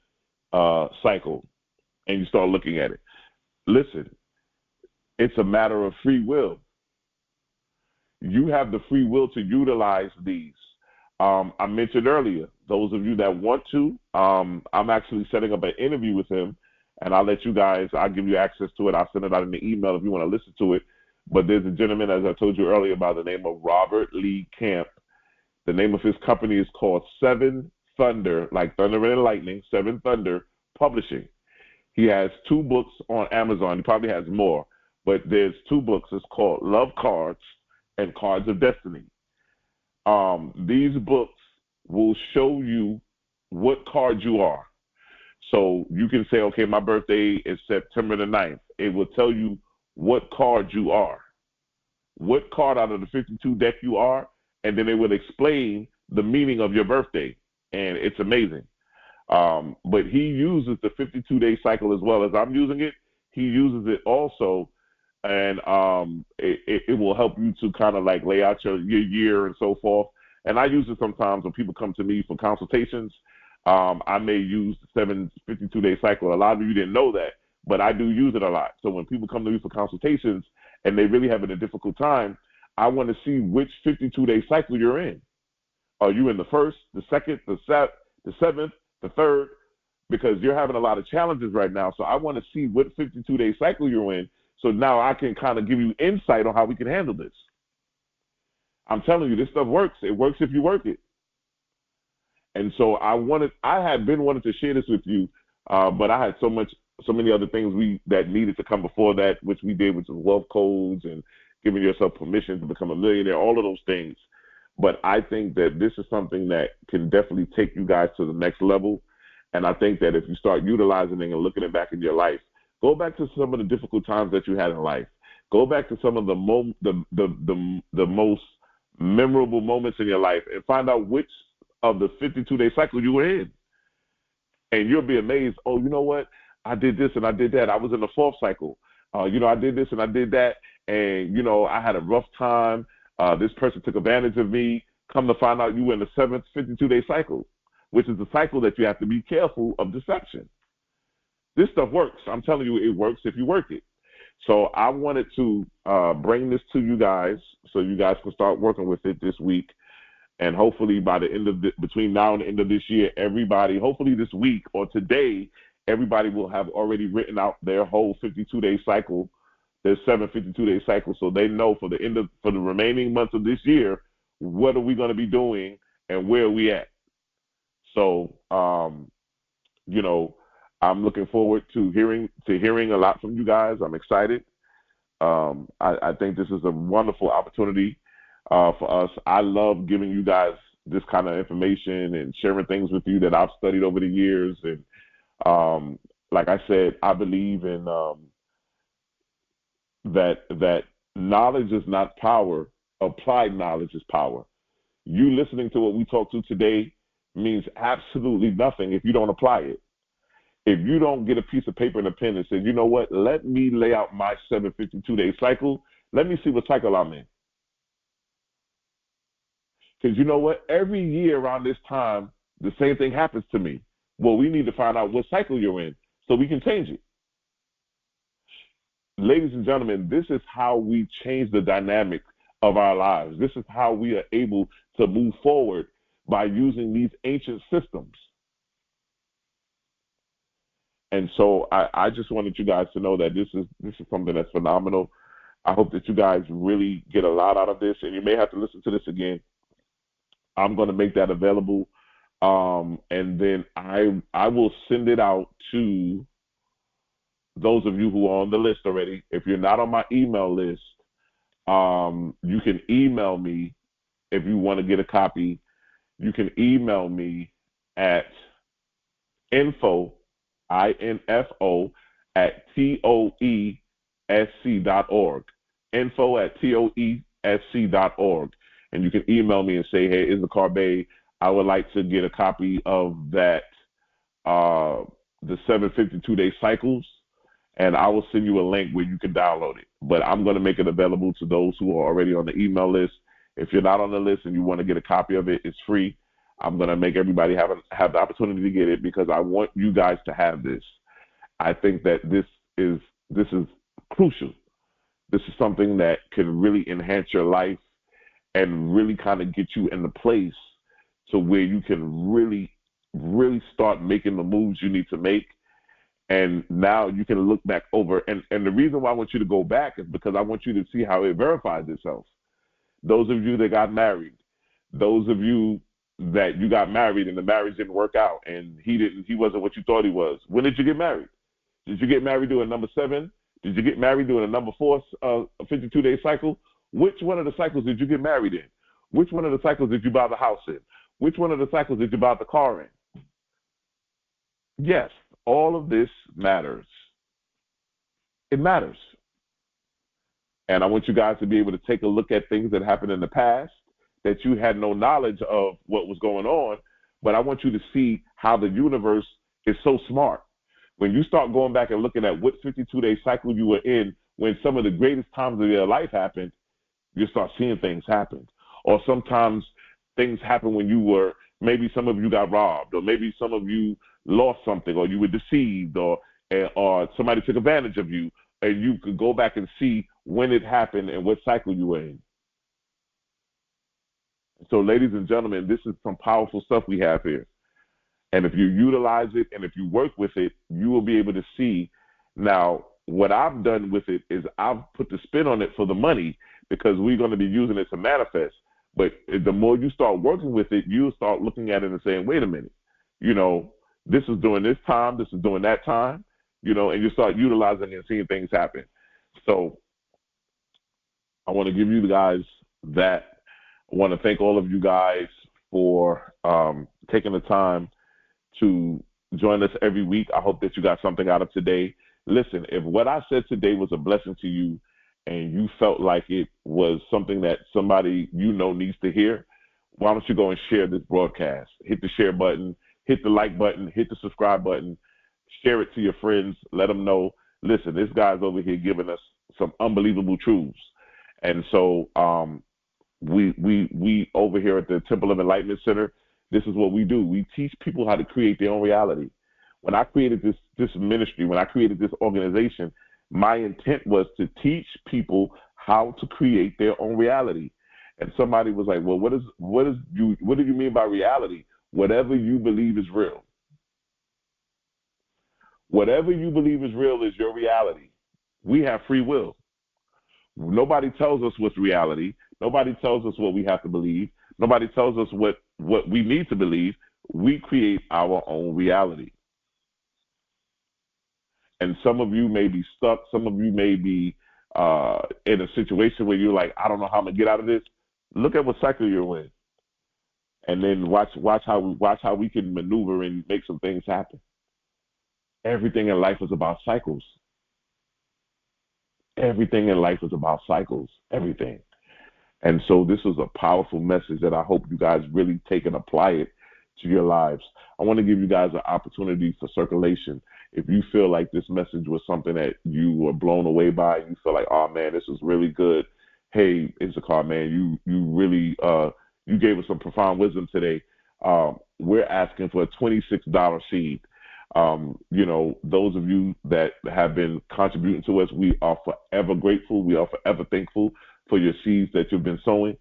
cycle, and you start looking at it, listen, it's a matter of free will. You have the free will to utilize these. I mentioned earlier, those of you that want to, I'm actually setting up an interview with him, and I'll give you access to it. I'll send it out in the email if you want to listen to it. But there's a gentleman, as I told you earlier, by the name of Robert Lee Camp. The name of his company is called Seven Thunder, like Thunder and Lightning, Seven Thunder Publishing. He has 2 books on Amazon. He probably has more, but there's 2 books. It's called Love Cards and Cards of Destiny. These books will show you what card you are. So you can say, okay, my birthday is September the 9th. It will tell you what card you are, what card out of the 52 deck you are, and then it will explain the meaning of your birthday, and it's amazing. But he uses the 52-day cycle as well as I'm using it. He uses it also, and it will help you to kind of like lay out your year and so forth. And I use it sometimes when people come to me for consultations. I may use the 52-day cycle. A lot of you didn't know that, but I do use it a lot. So when people come to me for consultations and they really having a difficult time, I want to see which 52-day cycle you're in. Are you in the first, the second, the seventh, the third? Because you're having a lot of challenges right now. So I want to see what 52-day cycle you're in. So now I can kind of give you insight on how we can handle this. I'm telling you, this stuff works. It works if you work it. And so I had been wanting to share this with you, but I had so many other things that needed to come before that, which we did with the wealth codes and giving yourself permission to become a millionaire, all of those things. But I think that this is something that can definitely take you guys to the next level. And I think that if you start utilizing it and looking it back in your life, go back to some of the difficult times that you had in life. Go back to some of the most memorable moments in your life and find out which of the 52-day cycle you were in. And you'll be amazed, oh, you know what? I did this and I did that. I was in the 4th cycle. I did this and I did that. And, I had a rough time. This person took advantage of me. Come to find out you were in the 7th 52-day cycle, which is the cycle that you have to be careful of deception. This stuff works. I'm telling you, it works if you work it. So I wanted to bring this to you guys so you guys can start working with it this week. And hopefully by the end of between now and the end of this year, everybody, hopefully this week or today, everybody will have already written out their whole 52-day cycle, their 752-day cycle, so they know for the remaining months of this year, what are we going to be doing and where are we at. So, I'm looking forward to hearing a lot from you guys. I'm excited. I think this is a wonderful opportunity for us. I love giving you guys this kind of information and sharing things with you that I've studied over the years. And like I said, I believe in that knowledge is not power. Applied knowledge is power. You listening to what we talked to today means absolutely nothing if you don't apply it. If you don't get a piece of paper and a pen and say, you know what, let me lay out my 752-day cycle. Let me see what cycle I'm in. Because you know what? Every year around this time, the same thing happens to me. Well, we need to find out what cycle you're in so we can change it. Ladies and gentlemen, this is how we change the dynamic of our lives. This is how we are able to move forward by using these ancient systems. And so I just wanted you guys to know that this is something that's phenomenal. I hope that you guys really get a lot out of this, and you may have to listen to this again. I'm going to make that available, and then I will send it out to those of you who are on the list already. If you're not on my email list, you can email me if you want to get a copy. You can email me at info at toesc.org. Info at toesc.org. And you can email me and say, hey, Issachar Bey, I would like to get a copy of that, the 752-day cycles, and I will send you a link where you can download it. But I'm going to make it available to those who are already on the email list. If you're not on the list and you want to get a copy of it, it's free. I'm going to make everybody have the opportunity to get it because I want you guys to have this. I think that this is crucial. This is something that can really enhance your life and really kind of get you in the place to where you can really, really start making the moves you need to make. And now you can look back over. And the reason why I want you to go back is because I want you to see how it verifies itself. Those of you that got married, those of you that you got married and the marriage didn't work out and he wasn't what you thought he was. When did you get married? Did you get married doing number 7? Did you get married doing a number 4 52-day cycle? Which one of the cycles did you get married in? Which one of the cycles did you buy the house in? Which one of the cycles did you buy the car in? Yes, all of this matters. It matters. And I want you guys to be able to take a look at things that happened in the past that you had no knowledge of what was going on, but I want you to see how the universe is so smart. When you start going back and looking at what 52-day cycle you were in when some of the greatest times of your life happened, you start seeing things happen. Or sometimes things happen when maybe some of you got robbed, or maybe some of you lost something, or you were deceived, or somebody took advantage of you, and you could go back and see when it happened and what cycle you were in. So, ladies and gentlemen, this is some powerful stuff we have here. And if you utilize it and if you work with it, you will be able to see. Now, what I've done with it is I've put the spin on it for the money because we're going to be using it to manifest. But the more you start working with it, you'll start looking at it and saying, wait a minute, this is during this time, this is during that time, and you start utilizing it and seeing things happen. So I want to give you guys that. I want to thank all of you guys for taking the time to join us every week. I hope that you got something out of today. Listen, if what I said today was a blessing to you and you felt like it was something that somebody needs to hear, why don't you go and share this broadcast? Hit the share button, hit the like button, hit the subscribe button, share it to your friends, let them know, listen, this guy's over here giving us some unbelievable truths. And so we over here at the Temple of Enlightenment Center, this is what we do. We teach people how to create their own reality. When I created this ministry, when I created this organization, my intent was to teach people how to create their own reality. And somebody was like, well, what do you mean by reality? Whatever you believe is real. Whatever you believe is real is your reality. We have free will. Nobody tells us what's reality. Nobody tells us what we have to believe. Nobody tells us what we need to believe. We create our own reality. And some of you may be stuck. Some of you may be in a situation where you're like, I don't know how I'm gonna get out of this. Look at what cycle you're in, and then watch how we can maneuver and make some things happen. Everything in life is about cycles. Everything in life is about cycles. Everything. And so this was a powerful message that I hope you guys really take and apply it to your lives. I want to give you guys an opportunity for circulation. If you feel like this message was something that you were blown away by, you feel like, oh man, this was really good. Hey, Issachar, man, you really you gave us some profound wisdom today. We're asking for a $26 seed. Those of you that have been contributing to us, we are forever grateful. We are forever thankful for your seeds that you've been sowing.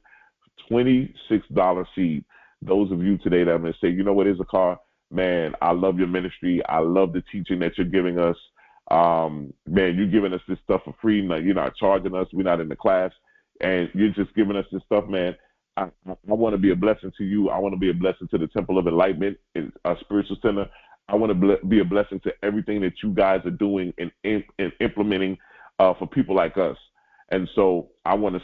$26 seed. Those of you today that are going to say, you know what, Issachar, man, I love your ministry. I love the teaching that you're giving us. Man, you're giving us this stuff for free. You're not charging us. We're not in the class. And you're just giving us this stuff, man. I want to be a blessing to you. I want to be a blessing to the Temple of Enlightenment, our spiritual center. I want to be a blessing to everything that you guys are doing and implementing for people like us. And so I want to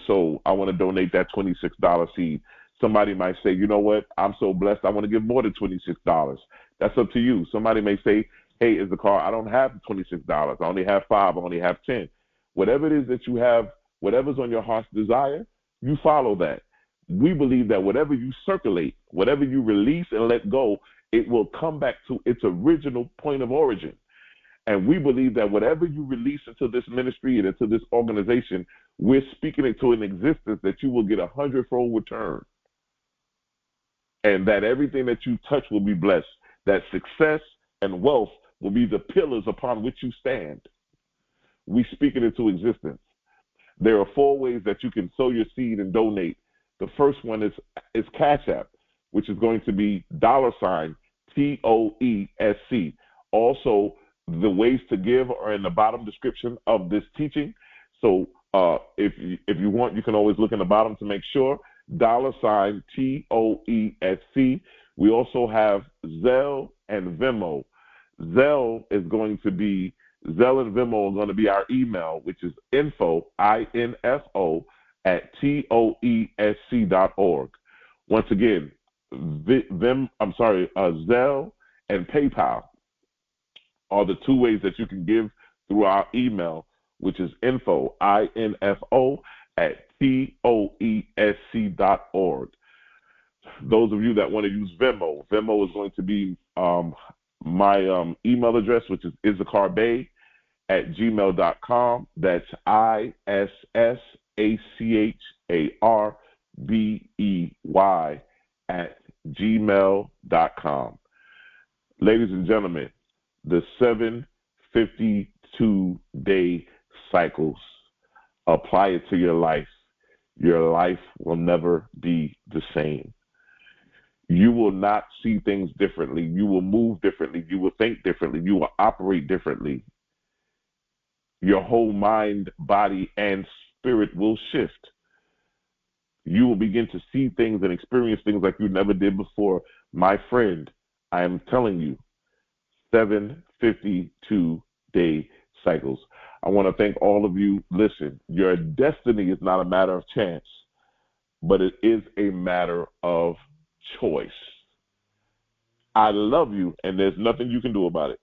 donate that $26 seed. Somebody might say, you know what, I'm so blessed, I want to give more than $26. That's up to you. Somebody may say, hey, Issachar, I don't have $26. I only have $5. I only have $10. Whatever it is that you have, whatever's on your heart's desire, you follow that. We believe that whatever you circulate, whatever you release and let go, it will come back to its original point of origin. And we believe that whatever you release into this ministry and into this organization, we're speaking it to an existence that you will get 100-fold return. And that everything that you touch will be blessed. That success and wealth will be the pillars upon which you stand. We speak it into existence. There are 4 ways that you can sow your seed and donate. The first one is Cash App, which is going to be $TOESC. Also, the ways to give are in the bottom description of this teaching. So if you want, you can always look in the bottom to make sure. $TOESC. We also have Zelle and Venmo. Zelle and Venmo are going to be our email, which is info, INFO, @TOESC.org. Once again, Zelle and PayPal are the 2 ways that you can give through our email, which is info, INFO, @TOESC.org. Those of you that want to use Venmo is going to be my email address, which is issacharbey@gmail.com. That's ISSACHARBEY@gmail.com. Ladies and gentlemen, the 752-day cycles. Apply it to your life. Your life will never be the same. You will not see things differently. You will move differently. You will think differently. You will operate differently. Your whole mind, body, and spirit will shift. You will begin to see things and experience things like you never did before. My friend, I am telling you, 752-day cycles. I want to thank all of you. Listen, your destiny is not a matter of chance, but it is a matter of choice. I love you, and there's nothing you can do about it.